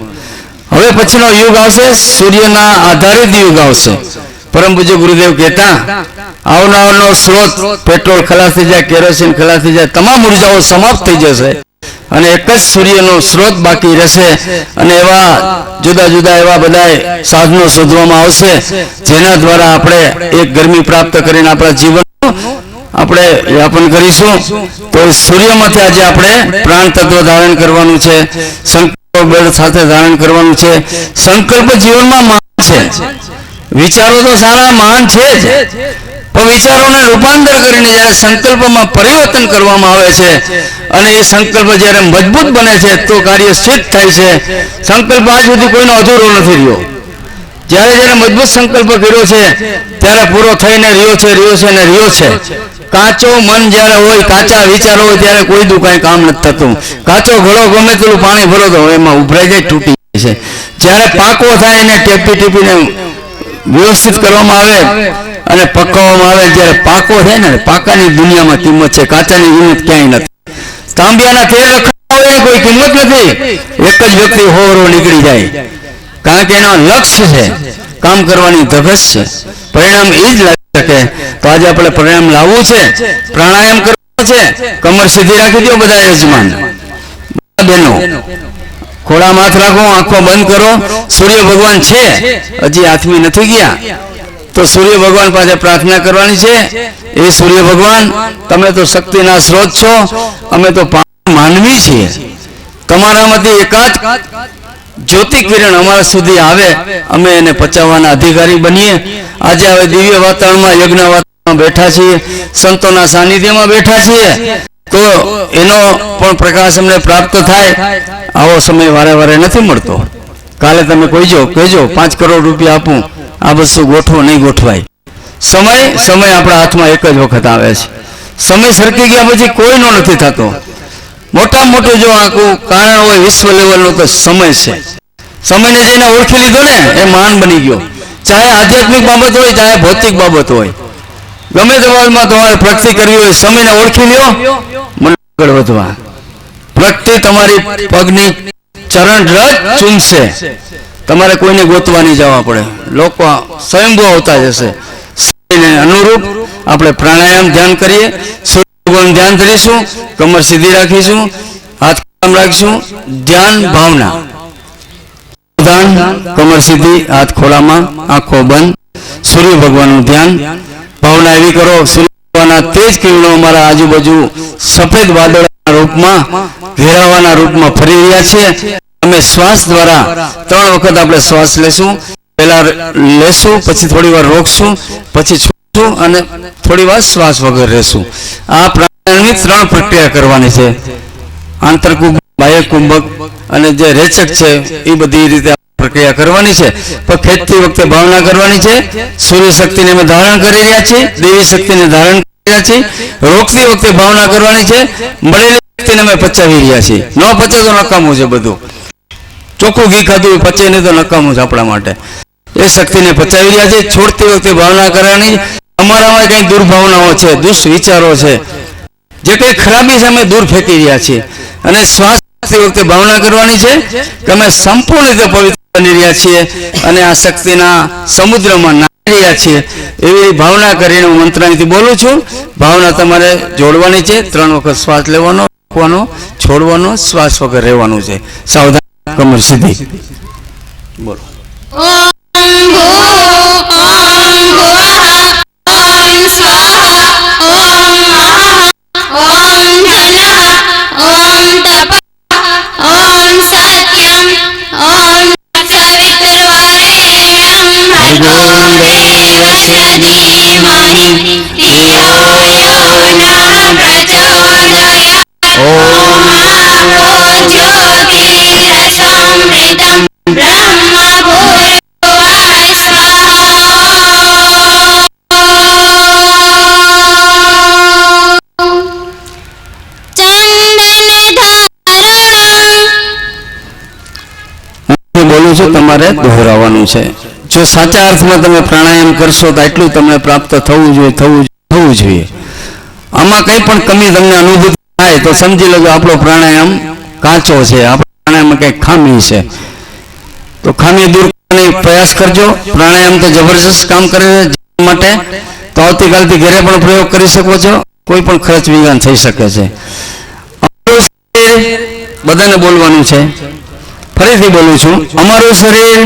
Speaker 4: હવે પછીનો યુગ આવશે, સૂર્યના આધારિત યુગ આવશે. પરમ પૂજ્ય ગુરુદેવ કહેતા આવનારનો સ્ત્રોત પેટ્રોલ ખલાસ થઈ જાય, કેરોસીન ખલાસ થઈ જાય, તમામ ઉર્જાઓ સમાપ્ત થઈ જશે અને એક જ સૂર્યનો સ્ત્રોત બાકી રહેશે. અને એવા જુદા જુદા એવા બધા સાધનો શોધવામાં આવશે જેના દ્વારા આપણે એક ગરમી પ્રાપ્ત કરીને આપણા જીવનનું આપણે યાપન કરીશું. તો સૂર્યમાંથી આજે આપણે પ્રાણ તત્વ ધારણ કરવાનું છે, સંકલ્પ બળ સાથે ધારણ કરવાનું છે. સંકલ્પ જીવનમાં મહાન છે, વિચારો તો સારા મહાન છે જ, પણ વિચારોને રૂપાંતર કરીને જ્યારે સંકલ્પમાં પરિવર્તન કરવામાં આવે છે અને એ સંકલ્પ જ્યારે મજબૂત બને છે તો કાર્ય સિદ્ધ થાય છે. સંકલ્પ આજ સુધી કોઈનો અધૂરો નથી રહ્યો. જ્યારે મજબૂત સંકલ્પ કર્યો છે ત્યારે પૂરો થઈને રહ્યો છે ને રહ્યો છે. કાચો મન જ્યારે હોય, કાચા વિચારો હોય ત્યારે કોઈ દુ કાંઈ કામ નથી થતું. કાચો ઘડો ગમે તેટલું પાણી ભરો તો એમાં ઉભરાઈ જાય, તૂટી જાય છે. જ્યારે પાકો થાય એને ટીપીને વ્યવસ્થિત કરવામાં આવે અને પકવવામાં આવે, જ્યારે પાકો થાય ને, પાકાની દુનિયામાં કિંમત છે, કાચાની કિંમત ક્યાંય નથી. તાંબિયાના તેલ રખાવે કોઈ કિંમત નથી. એક જ વ્યક્તિ હોરો નીકળી જાય, કારણ કે એનો લક્ષ્ય છે, કામ કરવાની ધગશ છે, પરિણામ એ જ લાવી શકે. તો આજે આપણે પરિણામ લાવવું છે, પ્રાણાયામ કરવો છે. કમર સીધી રાખી દો બધા યજમાન બહેનો, ખોળામાં હાથ રાખો, આંખો બંધ કરો. સૂર્ય ભગવાન છે, હજી આથમી નથી ગયા, તો સૂર્ય ભગવાન પાસે પ્રાર્થના કરવાની છે. એ સૂર્ય ભગવાન, તમે તો શક્તિના સ્ત્રોત છો, અમે તો માનવી છીએ. તમારામાંથી એકાદ જ્યોતિ કિરણ અમારા સુધી આવે, અમે એને પચાવવાના અધિકારી બનીએ. આજે હવે દિવ્ય વાતાવરણમાં, યજ્ઞ વાતાવરણમાં બેઠા છીએ, સંતોના સાનિધ્યમાં બેઠા છીએ, તો એનો પણ પ્રકાશ અમને પ્રાપ્ત થાય. આવો સમય વારે વારે નથી મળતો. કાલે તમે કહેજો 5 કરોડ રૂપિયા આપું, આ વસ્તુ ગોઠવો, નહીં ગોઠવાય. સમય આપણા હાથમાં એક જ વખત આવે છે. સમય સરકી ગયા પછી કોઈનો નથી થતો. મોટા મોટું જો આખું કારણ હોય વિશ્વ લેવલનો તો સમય છે. સમયને જેને ઓળખી લીધો ને એ મહાન બની ગયો. ચાહે આધ્યાત્મિક બાબત હોય, ચાહે ભૌતિક બાબત હોય, ગમે તે બાબતમાં તમારે પ્રગતિ કરવી હોય, સમયને ઓળખી લ્યો, મને આગળ વધવા. પ્રગતિ તમારી પગની ચરણ રજ ચૂમશે. તમારે કોઈને ગોતવા નહીં જવા પડે, લોકો સ્વયંભૂ આવતા જશે. સમયને અનુરૂપ આપણે પ્રાણાયામ ધ્યાન કરીએ, સૂર્ય ધ્યાન કરીશું, કમર સીધી રાખીશું, હાથ કામ રાખીશું. ધ્યાન ભાવના, કમર સીધી, હાથ ખોળામાં, આંખો બંધ. સૂર્ય ભગવાનનું ધ્યાન ભાવના એવી કરો, સૂર્ય ભગવાનના તેજ કિરણો અમારા આજુબાજુ સફેદ વાદળના રૂપમાં, ઘેરાવાના રૂપમાં ફરી રહ્યા છે. અમે શ્વાસ દ્વારા 3 વખત આપણે શ્વાસ લેશું. પહેલા લેશું, પછી થોડી વાર રોકશું, પછી છોડશું અને થોડી વાર શ્વાસ વગર રહેશું. આ પ્રાણાયામની 3 પ્રક્રિયા કરવાની છે. આંતરકુંભક, બાહ્ય કુંભક અને જે રેચક છે એ બધી રીતે પ્રક્રિયા કરવાની છે. પણ ખેંચતી વખતે ભાવના કરવાની છે. સૂર્ય શક્તિને અમે ધારણ કરી રહ્યા છીએ, દેવી શક્તિને ધારણ કરી રહ્યા છીએ. રોકતી વખતે ભાવના કરવાની છે. મળેલી શક્તિને અમે પચાવી રહ્યા છીએ. ન પચે તો નકામું છે બધું. ચોખ્ખું ઘી ખાધું પચે નહીં તો નકામું છે આપણા માટે. એ શક્તિને પચાવી રહ્યા છે. છોડતી વખતે ભાવના કરવાની. અમારામાં કંઈ દુર્ભાવનાઓ છે, દુષ્વિચારો છે, જે કંઈ ખરાબી છે અમે દૂર ફેંકી રહ્યા છીએ. અને શ્વાસ વખતે ભાવના કરવાની છે કે અમે સંપૂર્ણ રીતે પવિત્ર બની રહ્યા છીએ અને આ શક્તિના સમુદ્રમાં નાહી રહ્યા છીએ. એવી ભાવના કરીને હું મંત્ર અહીંથી બોલું છું. ભાવના તમારે જોડવાની છે. 3 વખત શ્વાસ લેવાનો, રાખવાનો, છોડવાનો, શ્વાસ વગર રહેવાનું છે. સાવધાન, કમર સીધી. બોલો.
Speaker 5: ઓમ સ્વાહા, ઓમ મહા, ઓમ ધનઃ, ઓમ તપઃ, ઓમ સત્યમ, ઓમ સવિતુર્વરેણ્યં ભર્ગો દેવસ્ય ધીમહિ ધિયો યો ન પ્રચોદયાत्. ઓમ જ્યોતિરસમૃતં બ્રહ્મ ભૂર્ભુવઃ સ્વાહા.
Speaker 4: બોલું છું, તમારે દોહરાવવાનું છે. જો સાચા અર્થમાં તમે પ્રાણાયામ કરશો તો એટલું તમને પ્રાપ્ત થવું જોઈએ. આમાં કંઈ પણ કમી તમને અનુભૂતિ થાય તો સમજી લો કે આપણો પ્રાણાયામ કાચો છે, આપણા પ્રાણાયામમાં કંઈક ખામી છે. તો ખામી દૂર કરવાનો પ્રયાસ કરજો. પ્રાણાયામ તો જબરજસ્ત કામ કરે છે જીવન માટે. તો આવતીકાલથી ઘરે પણ પ્રયોગ કરી શકો છો. કોઈ પણ ખર્ચ વિઘ્ન થઈ શકે છે. બધાને બોલવાનું છે. ફરીથી બોલું છું, અમારું શરીર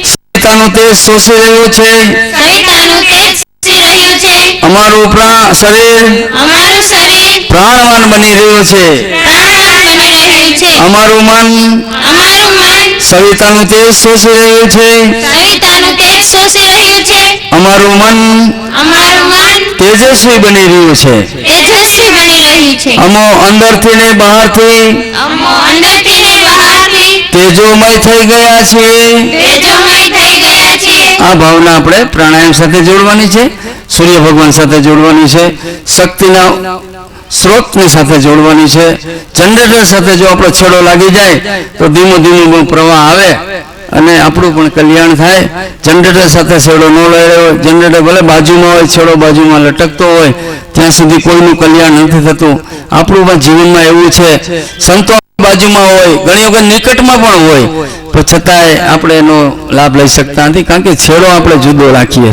Speaker 4: સવિતાનું તેજ શોષી રહ્યું છે. અમારું શરીર પ્રાણવાન બની રહ્યું છે. અમારું મન સવિતાનું તેજ શોષી રહ્યું છે. અમારું મન તેજસ્વી બની રહ્યું છે. અમો અંદરથી ને બહારથી તેજોમય થઈ ગયા છીએ. આ ભાવના આપણે પ્રાણાયામ સાથે જોડવાની છે, સૂર્ય ભગવાન સાથે જોડવાની છે, શક્તિના સ્ત્રોતની સાથે જોડવાની છે. જનરેટર સાથે જો આપણો છેડો લાગી જાય તો ધીમો ધીમો પ્રવાહ આવે અને આપણું પણ કલ્યાણ થાય. જનરેટર સાથે છેડો ન લઈ જનરેટર ભલે બાજુમાં હોય, છેડો બાજુમાં લટકતો હોય, ત્યાં સુધી કોઈનું કલ્યાણ નથી થતું. આપણું પણ જીવનમાં એવું છે, સંતો બાજુમાં હોય, ઘણી વખત નિકટમાં પણ હોય, તો છતાંય આપણે એનો લાભ લઈ શકતા નથી. કારણ કે છેડો આપણે જુદો રાખીએ.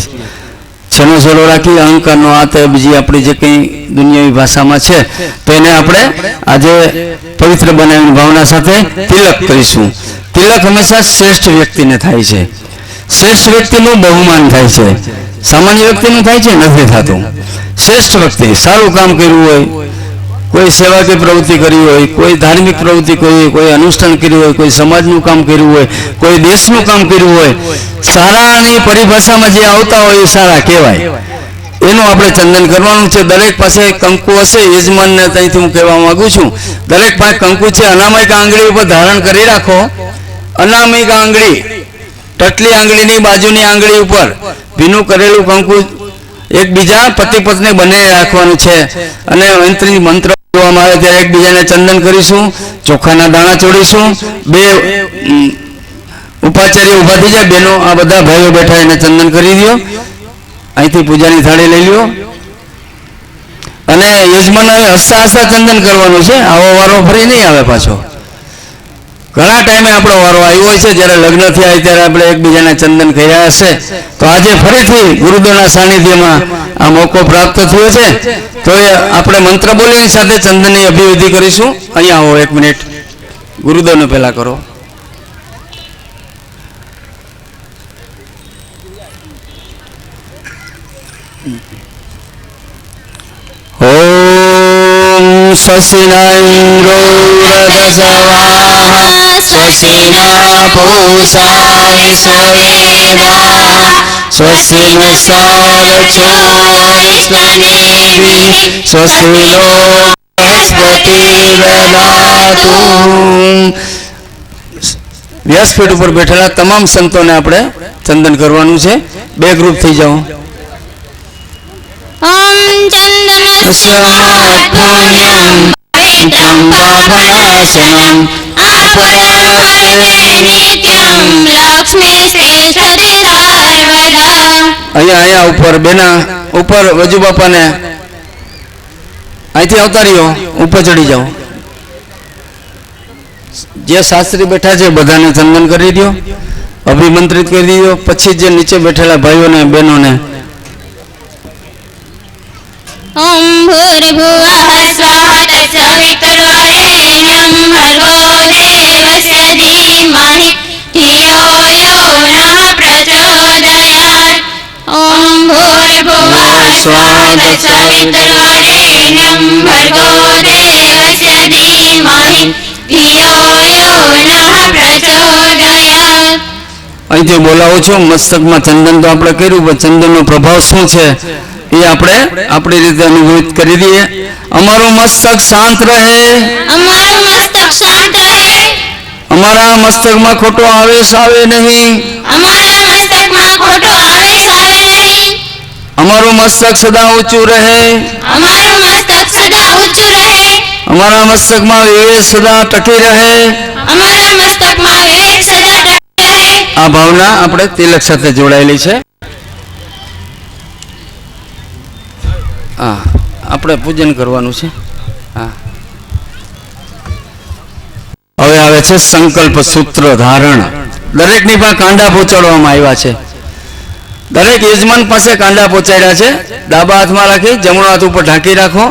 Speaker 4: છેડો રાખી અહંકારનો આ તે બીજી આપણી જે કંઈ દુનિયાવી ભાષામાં છે તો એને આપણે આજે પવિત્ર બનાવીને ભાવના સાથે તિલક કરીશું. તિલક હંમેશા શ્રેષ્ઠ વ્યક્તિને થાય છે. શ્રેષ્ઠ વ્યક્તિનું બહુમાન થાય છે. સામાન્ય વ્યક્તિનું થાય છે નથી થતું. શ્રેષ્ઠ વ્યક્તિ સારું કામ કર્યું હોય, કોઈ સેવાકીય પ્રવૃત્તિ કરી હોય, કોઈ ધાર્મિક પ્રવૃત્તિ કરી હોય, કોઈ અનુષ્ઠાન કર્યું હોય, કોઈ સમાજનું કામ કર્યું હોય, કોઈ દેશનું કામ કર્યું હોય, સારાની પરિભાષામાં જે આવતા હોય એ સારા કહેવાય. એનું આપણે ચંદન કરવાનું છે. દરેક પાસે કંકુ હશે. યજમાનને ત્યાંથી હું કહેવા માંગુ છું, દરેક પાસે કંકુ છે. અનામિક આંગળી ઉપર ધારણ કરી રાખો. અનામિક આંગળી, ટટલી આંગળીની બાજુની આંગળી ઉપર ભીનું કરેલું કંકુ એકબીજા પતિ પત્ની બંને રાખવાનું છે. અને મંત્ર બોલવામાં આવે ત્યારે એકબીજાને ચંદન કરીશું, ચોખાના દાણા ચોડીશું. બે ઉપાચાર્ય ઉભા થઈ જાય, બેનો આ બધા ભાઈઓ બેઠા એને ચંદન કરી દો. અહીંથી પૂજાની થાળી લઈ લ્યો અને યજમાન હસતા હસતા ચંદન કરવાનું છે. આવો વારો ફરી નહીં આવે પાછો. ઘણા ટાઈમે આપણો વારો આવ્યો હોય છે, જ્યારે લગ્ન થયા ત્યારે આપણે એકબીજાને ચંદન કર્યા હશે. તો આજે ફરીથી ગુરુદેવના સાનિધ્યમાં આ મોકો પ્રાપ્ત થયો છે. તો એ આપણે મંત્ર બોલીની સાથે ચંદનની અભિવિધિ કરીશું. અહીંયા આવો, 1 મિનિટ ગુરુદેવને પહેલા કરો. ઓમ શશિનાઇન્દ્રો રજસવાહ સ્વસ્તિના પૂષા વિશ્વવેદાઃ સ્વસ્તિ નસ્તારચો અરિષ્ટનેમિઃ સ્વસ્તિ નો બૃહસ્પતિર્દધાતુ. વ્યાસપીઠ ઉપર બેઠેલા તમામ સંતોને આપણે ચંદન કરવાનું છે. 2 ગ્રુપ થઈ જાઓ.
Speaker 5: ચંદનસ્ય મહત્પુણ્યં પવિત્રં પાપનાશનં આપરાહરે નિત્યં લક્ષ્મી શ્રેષ્ઠતે સર્વદા.
Speaker 4: અહીંયા ઉપર બેના ઉપર વજુ બાપાને અહીંથી આવતા રહ્યો, ઉપર ચડી જાઓ. જે શાસ્ત્રી બેઠા છે બધાને ચંદન કરી દો, અભિમંત્રિત કરી દો. પછી જે નીચે બેઠેલા ભાઈઓને બહેનોને
Speaker 5: ઓમ ભૂર્ભુવઃ સ્વાહા તત્સવિતુર્વરેણ્યં ભર્ગો દેવસ્ય ધીમહિ ધિયો યો નઃ પ્રચોદયાત. ઓમ ભૂર્ભુવઃ સ્વાહા તત્સવિતુર્વરેણ્યં ભર્ગો દેવસ્ય ધીમહિ ધિયો યો નઃ પ્રચોદયાત.
Speaker 4: અહીંથી બોલાવું છું. મસ્તકમાં ચંદન તો આપણે કર્યું, પણ ચંદનનો પ્રભાવ શું છે એ આપણે આપણી રીતે અનુભવિત કરી દઈએ. અમારું મસ્તક શાંત રહે.
Speaker 5: અમારું મસ્તક શાંત રહે.
Speaker 4: અમારા મસ્તકમાં ખોટો આવેશ આવે નહીં.
Speaker 5: અમારા મસ્તકમાં ખોટો આવેશ આવે નહીં.
Speaker 4: અમારું મસ્તક સદા ઊંચું રહે.
Speaker 5: અમારું મસ્તક સદા ઊંચું રહે.
Speaker 4: અમારા મસ્તકમાં વિવેક સદા ટકી રહે.
Speaker 5: અમારા મસ્તકમાં વિવેક સદા ટકી રહે.
Speaker 4: આ આ ભાવના આપણે તિલક સાથે જોડાયેલી છે. હા, આપણે પૂજન કરવાનું છે. હા, હવે આવે છે સંકલ્પ સૂત્ર ધારણ. દરેકની પાસે કાંડા પહોંચાડવામાં આવ્યા છે. દરેક યજમાન પાસે કાંડા પહોંચાડ્યા છે. ડાબા હાથમાં રાખી જમણો હાથ ઉપર ઢાંકી રાખો.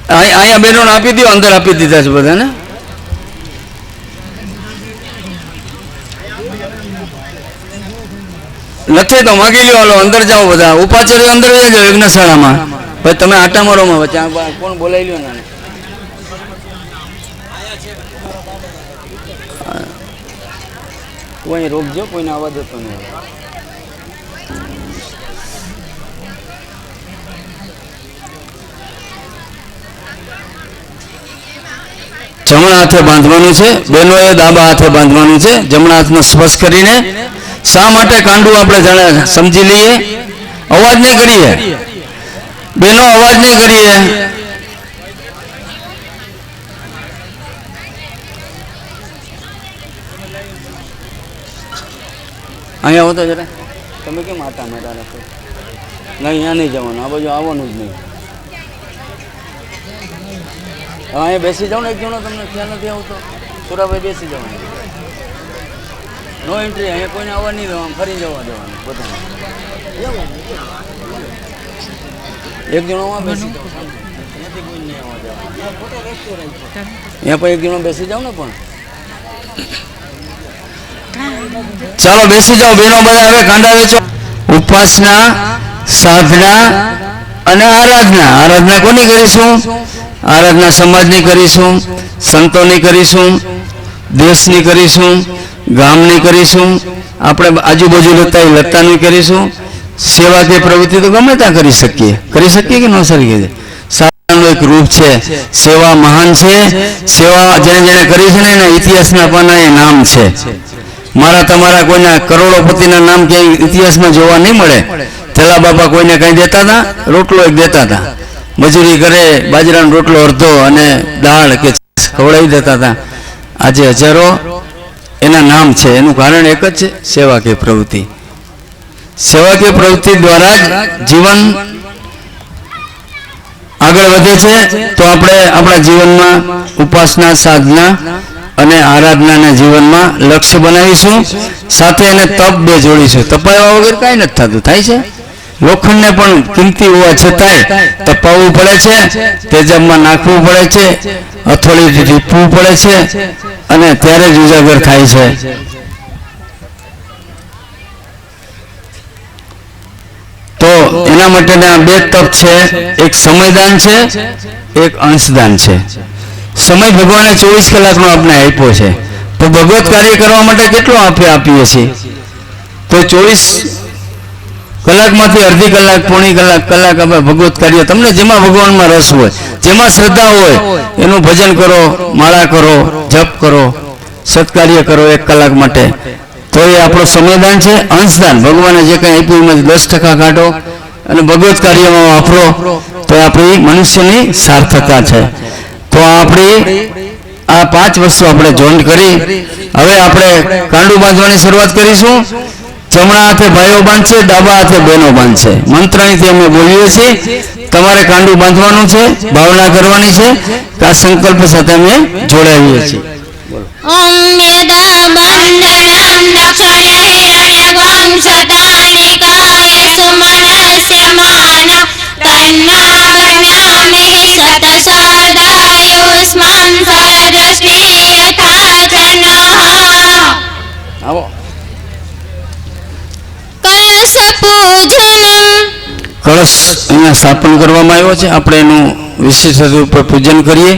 Speaker 4: અહીંયા બહેનોને આપી દો, અંદર આપી દીધા છે બધાને. નથી તો માગી લ્યો, હાલો અંદર જાઓ બધા. ઉપાચાર્ય અંદર જજો યજ્ઞશાળામાં. ભાઈ તમે આટા મારોમાં વચ્ચે કોણ બોલાવી લ્યો ને. કોઈ રોકજો, કોઈને આવવા દેતો નહીં. જમણા હાથે બાંધવાનું છે. બહેનોએ ડાબા હાથે બાંધવાનું છે. જમણા હાથનો સ્પર્શ કરીને શા માટે કાંડું આપણે જાણે સમજી લઈએ. અવાજ નહીં કરીએ બહેનો, અવાજ નહીં કરીએ. અહીંયા હોતો જરા તમે કેમ આટા મારા રાખો? નહીં, અહીંયા નહીં જવાનું, આ બાજુ આવવાનું જ નહીં. અહીંયા બેસી જાઓ ને એક જણો, તમને ખ્યાલ નથી આવતો? સુરાભાઈ બેસી જવાનું. નો એન્ટ્રી, અહીંયા કોઈને આવવા નહીં દેવાનું, ફરી જવા દેવાનું બધાને. એક જણોમાં બેસી જાઓ, અહીંયાથી કોઈ નહીં આવવા દેવાનું. અહીંયા પણ એક જણો બેસી જાઓ ને. પણ ચાલો બેસી જાઓ બહેનો બધા. હવે કાંડા વેચો. ઉપાસના, સાધના અને આરાધના. આરાધના કોની કરીશું? આરાધના સમાજની કરીશું, સંતોની કરીશું, દેશની કરીશું, ગામની કરીશું, આપણે આજુબાજુ લતાની કરીશું. સેવા કે પ્રવૃત્તિ તો ગમે ત્યાં કરી શકીએ કે ન શકીએ. સાધનાનું એક રૂપ છે. સેવા મહાન છે. સેવા જેને જેને કરી છે ને એના ઇતિહાસના પાના એ નામ છે. મારા તમારા કોઈના કરોડોપતિના નામ ક્યાંય ઇતિહાસમાં જોવા નહીં મળે. થેલા બાપા કોઈને કંઈ દેતા હતા? રોટલો એક દેતા હતા. મજૂરી કરે, બાજરાનો રોટલો અડધો અને દાળ કે ખવડાવી દેતા હતા. આજે હજારો એના નામ છે. એનું કારણ એક જ છે, સેવાકીય પ્રવૃત્તિ. સેવાકીય પ્રવૃત્તિ દ્વારા જ જીવન આગળ વધે છે. તો આપણે આપણા જીવનમાં ઉપાસના, સાધના અને આરાધનાના જીવનમાં લક્ષ્ય બનાવીશું. સાથે એને તપ બે જોડીશું. તપાવ્યા વગર કાંઈ નથી થતું. થાય છે? લોખંડને પણ કિંમતી હોવા છતાંય તપાવવું પડે છે, તેજબમાં નાખવું પડે છે, હથોડીથી ટીપવું પડે છે અને ત્યારે જ ઉજાગર થાય છે. તો એના માટેના બે તપ છે. એક સમયદાન છે, એક અંશદાન છે. સમય ભગવાને 24 કલાકનો આપણે આપ્યો છે. તો ભગવત કાર્ય કરવા માટે કેટલો આપીએ છીએ? તો 24 કલાકમાંથી અડધી કલાક, પોણી કલાક આપણે ભગવત કાર્ય, તમને જેમાં ભગવાનમાં રસ હોય, જેમાં શ્રદ્ધા હોય એનું ભજન કરો, માળા કરો, જપ કરો, સત્કાર્ય કરો 1 કલાક માટે. તો એ આપણો સમયદાન છે. અંશદાન, ભગવાને જે કંઈ આપ્યું એમાંથી 10% કાઢો અને ભગવત કાર્યમાં વાપરો. તો એ આપણી મનુષ્યની સાર્થકતા છે. તો આપણી આ 5 વસ્તુ આપણે જોઈન્ટ કરી હવે આપણે કાંડું બાંધવાની શરૂઆત કરીશું. જમણા હાથે ભાઈઓ બાંધશે, ડાબા હાથે બહેનો બાંધશે. મંત્રણીથી અમે બોલીએ છીએ. તમારે કાંડું બાંધવાનું છે, ભાવના કરવાની છે. આ સંકલ્પ સાથે અમે જોડાવીએ છીએ.
Speaker 5: ઓમ યદા બંધનમ દક્ષણે હિરણ્યગમ શતાનિકાય સુમનસ્ય માન તન્નાગમ્યામિ શતસહૃદયુષ્મં સહૃષ્ટિ યથા જનઃ.
Speaker 4: આવો.
Speaker 5: કલશ પૂજનમ.
Speaker 4: કળશ અહીંયા સ્થાપન કરવામાં આવ્યો છે. આપણે એનું વિશેષ રૂપે પૂજન કરીએ.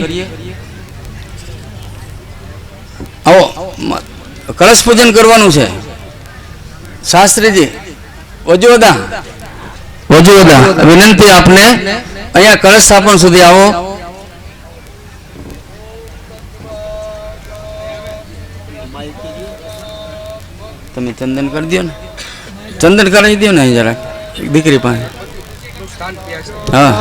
Speaker 4: આવો, કળશ પૂજન કરવાનું છે. શાસ્ત્રીજી વજોદા વિનંતી આપને અહીંયા કળશ સ્થાપન સુધી આવો. તમે ચંદન કરી દો ને, ચંદન કરાવી દો ને અહીં જરાક દીકરી પાસે. હા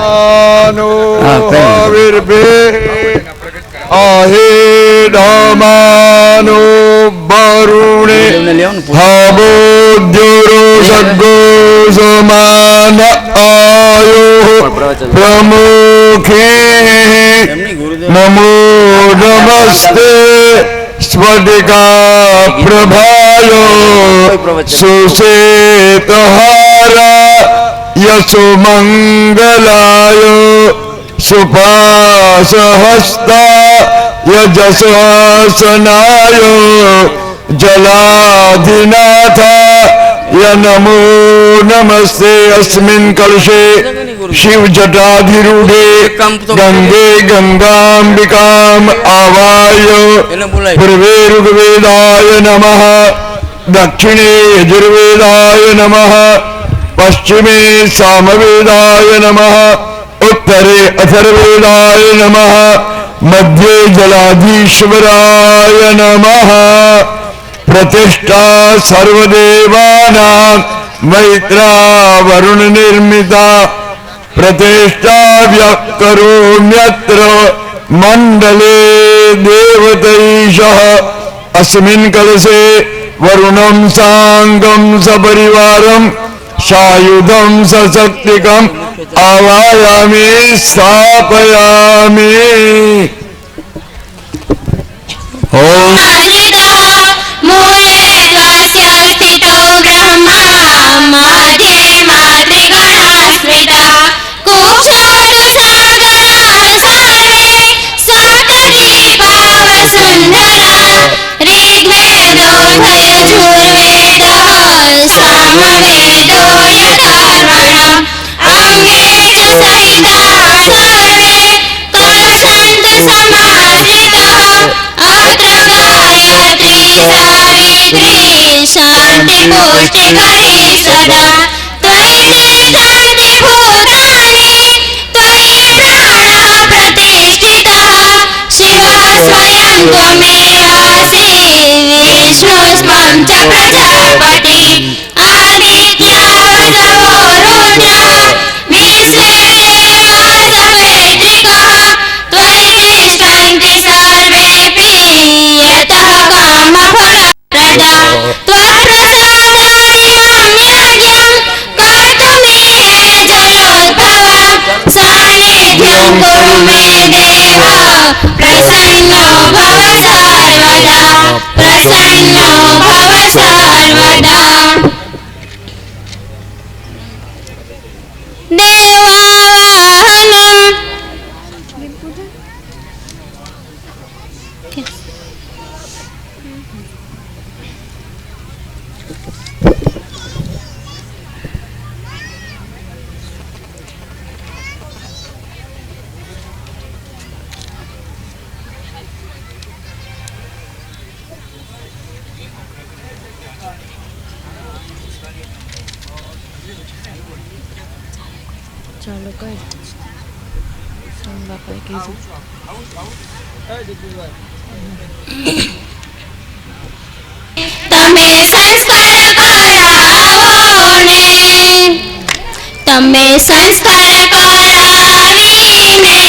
Speaker 2: આહે ધામાનો બરુ ગુરુદેવને હાબોદ્યોરો સદ્ગો સમાન આયો પ્રમુખે નમો નમસ્તે સ્ફટિકા પ્રભાયો સુશેતહારા યશો મંગલાય સુપાસહસ્તા યજસાસનાય જલાધિનાથા ય નમો નમસ્તે અસ્મિન કલશે શિવ જટાધિરૂઢે ગંગે ગંગાંબિકામ આવાય પૂર્વે ઋગ્વેદાય નમઃ દક્ષિણે યજુર્વેદાય નમઃ પશ્ચિમે સામવેદાય નમઃ ઉત્તરે અથર્વેદાય નમઃ મધ્યે જલાધીશ્વરાય નમઃ પ્રતિષ્ઠા સર્વદેવાનાં મૈત્રા વરુણ નિર્મિતા પ્રતિષ્ઠા વ્યકરોમ્યત્ર મંડલે દેવતૈષઃ અસ્મિન કલશે વરુણં સાંગં સપરિવારં સાયુધં સશક્તિકં આવાયામિ સ્થાપયામિ. ઓમ
Speaker 5: મૂલે ત્વસ્ય સ્થિતો બ્રહ્મા મધ્યે માતૃગણા સ્મૃતા કુક્ષાદુ સાગરા સર્વે સપ્તદ્વીપાવ સુંદરા ऋग्वेदोऽथ यजुर्वेदः सामवेदो यथार्वणम् अंगे च सहिता सर्वे कलशन्तु समाश्रितः अत्र गायत्री सावित्री शान्ति पुष्टिकरी सदा त्वयि भूतानि त्वयि प्राणः प्रतिष्ठितः शिवः स्वयं त्वमेवासि विष्णुस्त्वं च प्रजापति आदित्याः सर्वो रुद्रः विश्वे देवाः सपेत्रिकः त्वयि तिष्ठन्ति सर्वेऽपि यतः कामफलप्रदा त्वत्प्रसादादिमं यज्ञं कर्तुमिहे जलोद्भवं सान्निध्यं कुरु मे देव प्रसन्नो भव सर्वदा प्रसन्नो भव सर्वदा. देवावाहनम् ચાલો કઈ બાપાએ કીધું તમે સંસ્કાર કરાવો ને તમે સંસ્કાર કરાવીને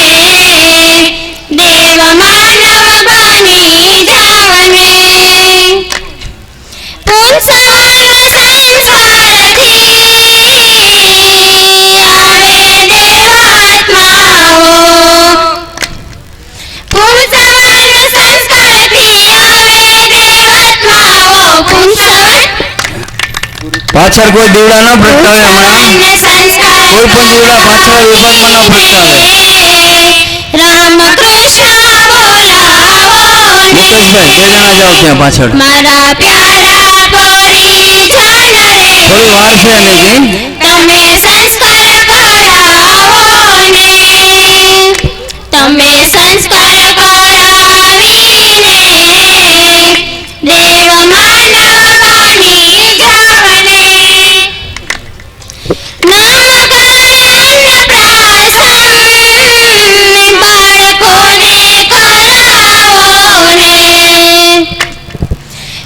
Speaker 5: દેવ માનવ બની જાવને પુંસાનો સંસ્કારથી આવે દેવાત્માઓ પુંસાનો સંસ્કારથી આવે દેવાત્માઓ પુંસવન
Speaker 4: પાછળ કોઈ દીવડા ન પ્રગટાવે હમણાં કોઈ પણ દીવડા પાછળ વિભાગમાં ન પ્રગટાવે.
Speaker 5: રામ કૃષ્ણ બોલાવો
Speaker 4: મુકેશભાઈ બે જણા જાઓ ત્યાં પાછળ.
Speaker 5: મારા પ્યારા પરિજન રે
Speaker 4: થોડી વાર છે નહીં
Speaker 5: તમે સંસ્કાર કરાવો ને તમે સંસ્કાર કરાવીને દેવ માનવ બની જાવને નામકરણ પ્રાસન બાળકોને કરાવો ને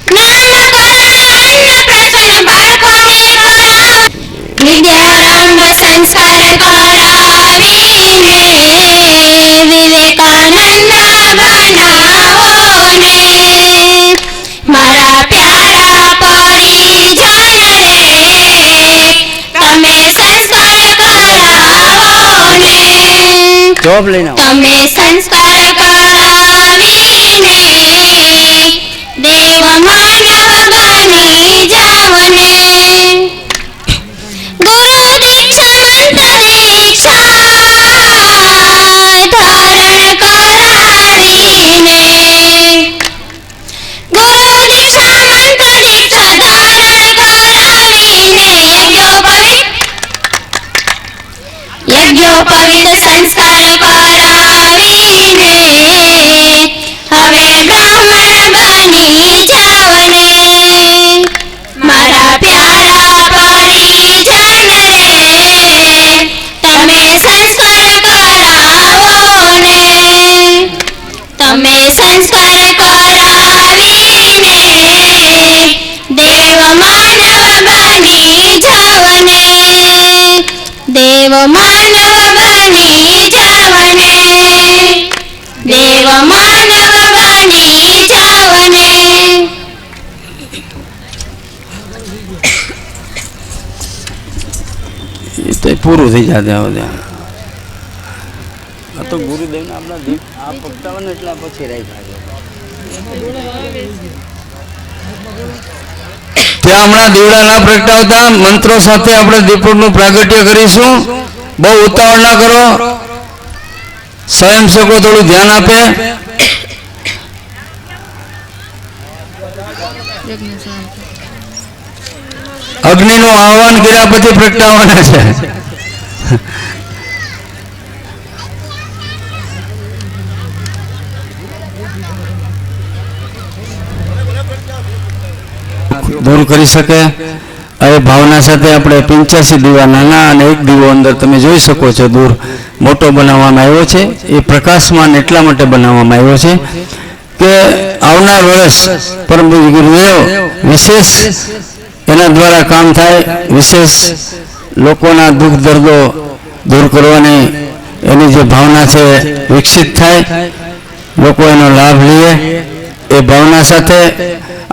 Speaker 5: નામકરણ પ્રસન્ન બાળકોને કરાવો વિદ્યારંભ સંસ્કાર કરાવીને વિવેકાનંદ બનાવો ને મારા પ્યારા
Speaker 4: જવાબ લઈને આવો.
Speaker 5: તમે સંસ્કાર કરાવીને દેવ માનવ બની જાવને ગુરુ દીક્ષા મંત્ર દીક્ષા ધારણ કરાવીને ગુરુ દીક્ષા મંત્ર દીક્ષા ધારણ કરાવીને યજ્ઞોપવિત સંસ્કાર કરાવીને હવે બ્રાહ્મણ બની જાવને મારા પ્યારા પરિજન રે તમે સંસ્કાર કરાવો ને તમે સંસ્કાર કરાવીને દેવ માનવ બની જાવને દેવ માનવ બની જાવને દેવ માનવ બની જાવને
Speaker 4: એ તો પૂરું થઈ જાય હવે આ તો ગુરુદેવના આપણા દીપ આ પગતાવન એટલા પછી રાખ્યા ત્યાં હમણાં દીવડા ના પ્રગટાવતા મંત્રો સાથે આપણે દીપકનું પ્રાગટ્ય કરીશું. બહુ ઉતાવળ ના કરો, સ્વયંસેવકો થોડું ધ્યાન આપે. અગ્નિનું આહવાન કર્યા પછી પ્રગટાવવાના છે. દૂર કરી શકે એ ભાવના સાથે આપણે 85 દીવા નાના અને એક દીવો અંદર તમે જોઈ શકો છો દૂર મોટો બનાવવામાં આવ્યો છે. એ પ્રકાશમાન એટલા માટે બનાવવામાં આવ્યો છે કે આવનાર વર્ષ પરમ પૂજ્ય ગુરુદેવ વિશેષ એના દ્વારા કામ થાય, વિશેષ લોકોના દુઃખ દર્દો દૂર કરવાની એની જે ભાવના છે વિકસિત થાય, લોકો એનો લાભ લે એ ભાવના સાથે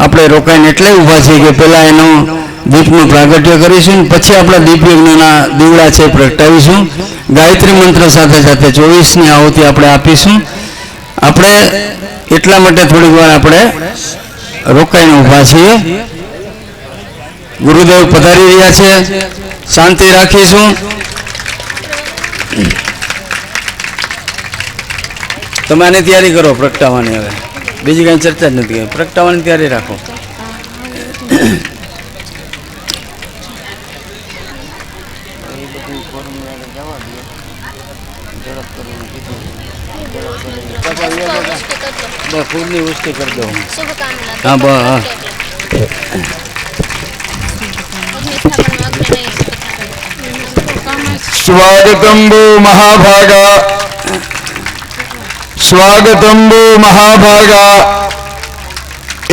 Speaker 4: આપણે રોકાઈને એટલે ઊભા છીએ કે પહેલાં એનું દીપનું પ્રાગટ્ય કરીશું, પછી આપણા દીપ યજ્ઞના દીવડા છે પ્રગટાવીશું. ગાયત્રી મંત્ર સાથે સાથે 24ની આહુતિ આપણે આપીશું. આપણે એટલા માટે થોડીક વાર આપણે રોકાઈને ઊભા છીએ. ગુરુદેવ પધારી રહ્યા છે, શાંતિ રાખીશું. તમે આની તૈયારી કરો પ્રગટાવવાની. હવે બીજી કઈ ચર્ચા જ નથી, પ્રગટાવવાની તૈયારી રાખો. ફૂડની વસ્તુ કરી દો. હા હા
Speaker 2: स्वागतं वो महाभागा, स्वागतं वो महाभागा,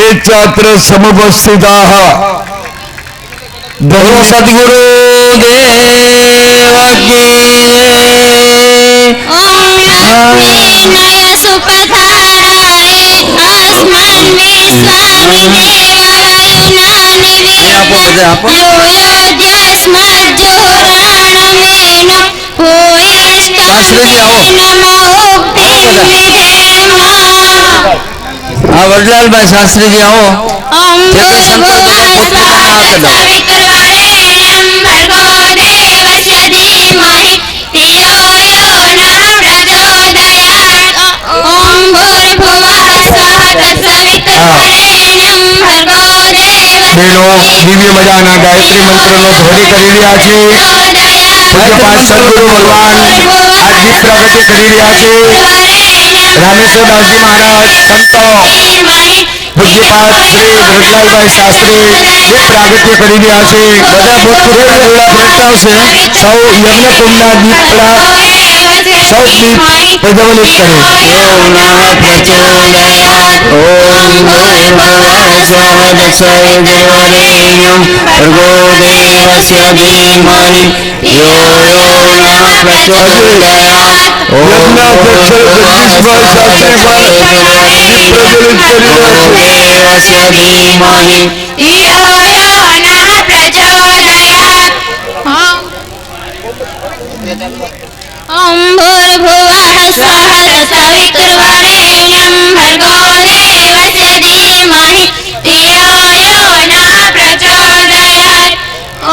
Speaker 2: एचात्र समुपस्थिताः
Speaker 4: बोलो सद्गुरु देव की
Speaker 5: नय सुपथारे अस्मन् विश्वामि देवायुनानिवेद्योद्यस्मज्जोराणमेन
Speaker 4: हाँ वडलालभाई शास्त्री जी आओ.
Speaker 1: દિવ્ય મજાના ગાયત્રી મંત્રનો ધ્વનિ કરી રહ્યા છે. પૂજ્યપાદ સદગુરુ ભગવાન આ દીપ પ્રાગટ્ય કરી રહ્યા છે. રામેશ્વરદાસજી મહારાજ સંતો પૂજ્યપાદ શ્રી વ્રજલાલભાઈ શાસ્ત્રી દીપ પ્રાગટ્ય કરી રહ્યા છે. બધા ભૂતપૂર્વ દીવડા પ્રગટાવશે. સૌ યજ્ઞકુંડના દીપડા સૌ દીપ પ્રજ્વલિત કરે.
Speaker 5: ॐ भूर्भुवः स्वः तत्सवितुर्वरेण्यं भर्गो देवस्य धीमहि धियो यो नः प्रचोदयात्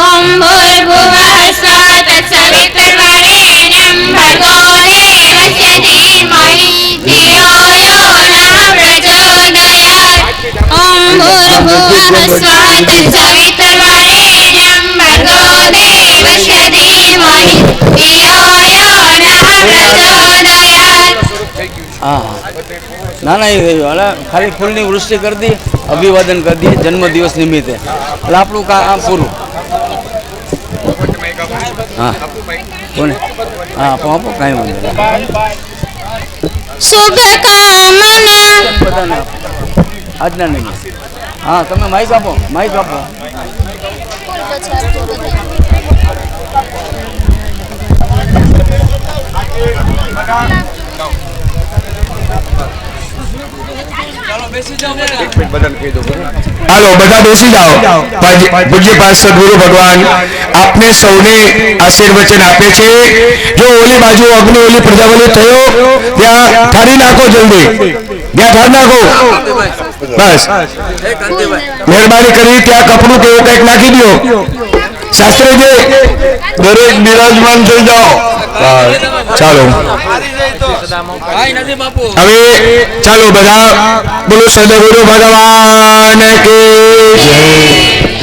Speaker 5: ॐ भूर्भुवः स्वः तत्सवितुर्वरेण्यं भर्गो देवस्य धीमहि धियो यो नः प्रचोदयात् ॐ भूर्भुवः स्वः तत्सवितुर्वरेण्यं भर्गो देवस्य धीमहि धियो यो नः प्रचोदयात्
Speaker 4: હા ના ના એ હવે ખાલી ફૂલની વૃષ્ટિ કરી દી, અભિવાદન કરી દઈએ જન્મદિવસ નિમિત્તે, એટલે આપણું કામ પૂરું. હા કોને હા આપો આપો કાંઈ વાંધો નહીં.
Speaker 5: શુભકામના
Speaker 4: બધાને આપો આજના નહીં. હા તમે માઇક આપો, માઇક આપો.
Speaker 1: હાલો બધા બેસી જાઓ. પૂજ્યપાદ સદગુરુ ભગવાન આપને સૌને આશીર્વચન આપે છે. જો ઓલી બાજુ અગ્નિ ઓલી પ્રજાવલી થયો ત્યાં ઠારી નાખો, જલ્દી ત્યાં ઠાર નાખો. બસ મહેરબાની કરી ત્યાં કપડું કે એવું કંઈક નાખી દો. શાસ્ત્રીજી
Speaker 2: દરેક બિરાજમાન થઈ જાઓ.
Speaker 1: ચાલો હવે ચાલો બધા બોલો સદગુરુ ભગવાન કી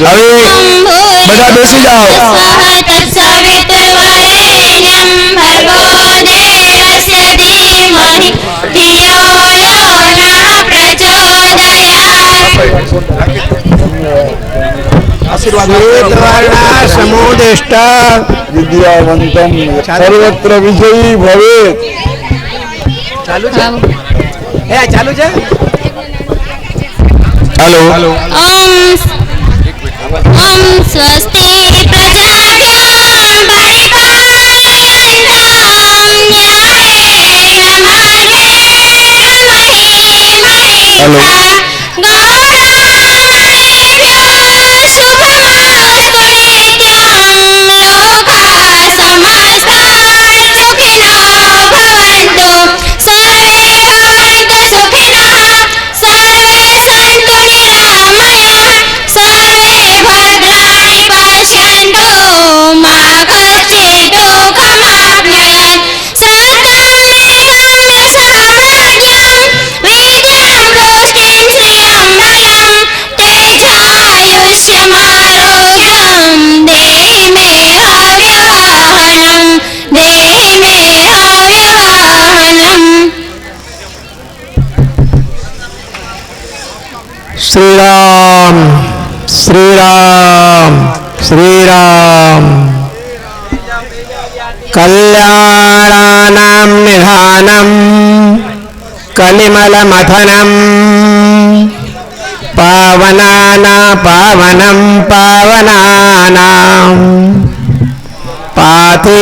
Speaker 1: જય. હવે બધા બેસી જાઓ.
Speaker 5: तत्सवितुर्वरेण्यं भर्गो देवस्य धीमहि धियो यो नः प्रचोदयात्
Speaker 2: સમોદિષ્ટ વિદ્યાવંતમ સર્વત્ર વિજયી ભવેત.
Speaker 1: ચાલો
Speaker 5: ॐ स्वस्ति प्रजाभ्यां परिपालयन्तां न्यायेन मार्गेण महीमहिषा गौरवामहेभ्यः शुभमस्तु नित्यं लोकाः समस्ताः सुखिनो भवन्तु सर्वे भवन्तु सुखिनः सर्वे सन्तु निरामयाः सर्वे भद्राणि पश्यन्तु मा कश्चित् दुःखमाप्नुयात् सत्तमेकं साम्राज्यं विद्यां पुष्टिं श्रियं बलं तेजायुष्यमारोग्यं देहि मे हव्यवहनं देहि मे हव्यवहनम्
Speaker 1: શ્રી રામ શ્રી રામ શ્રી રામ. કલ્યાણાનાં નિધાનમ કલિમલમથનમ પાવનાના પાવનમ પાવનાનાં પાથે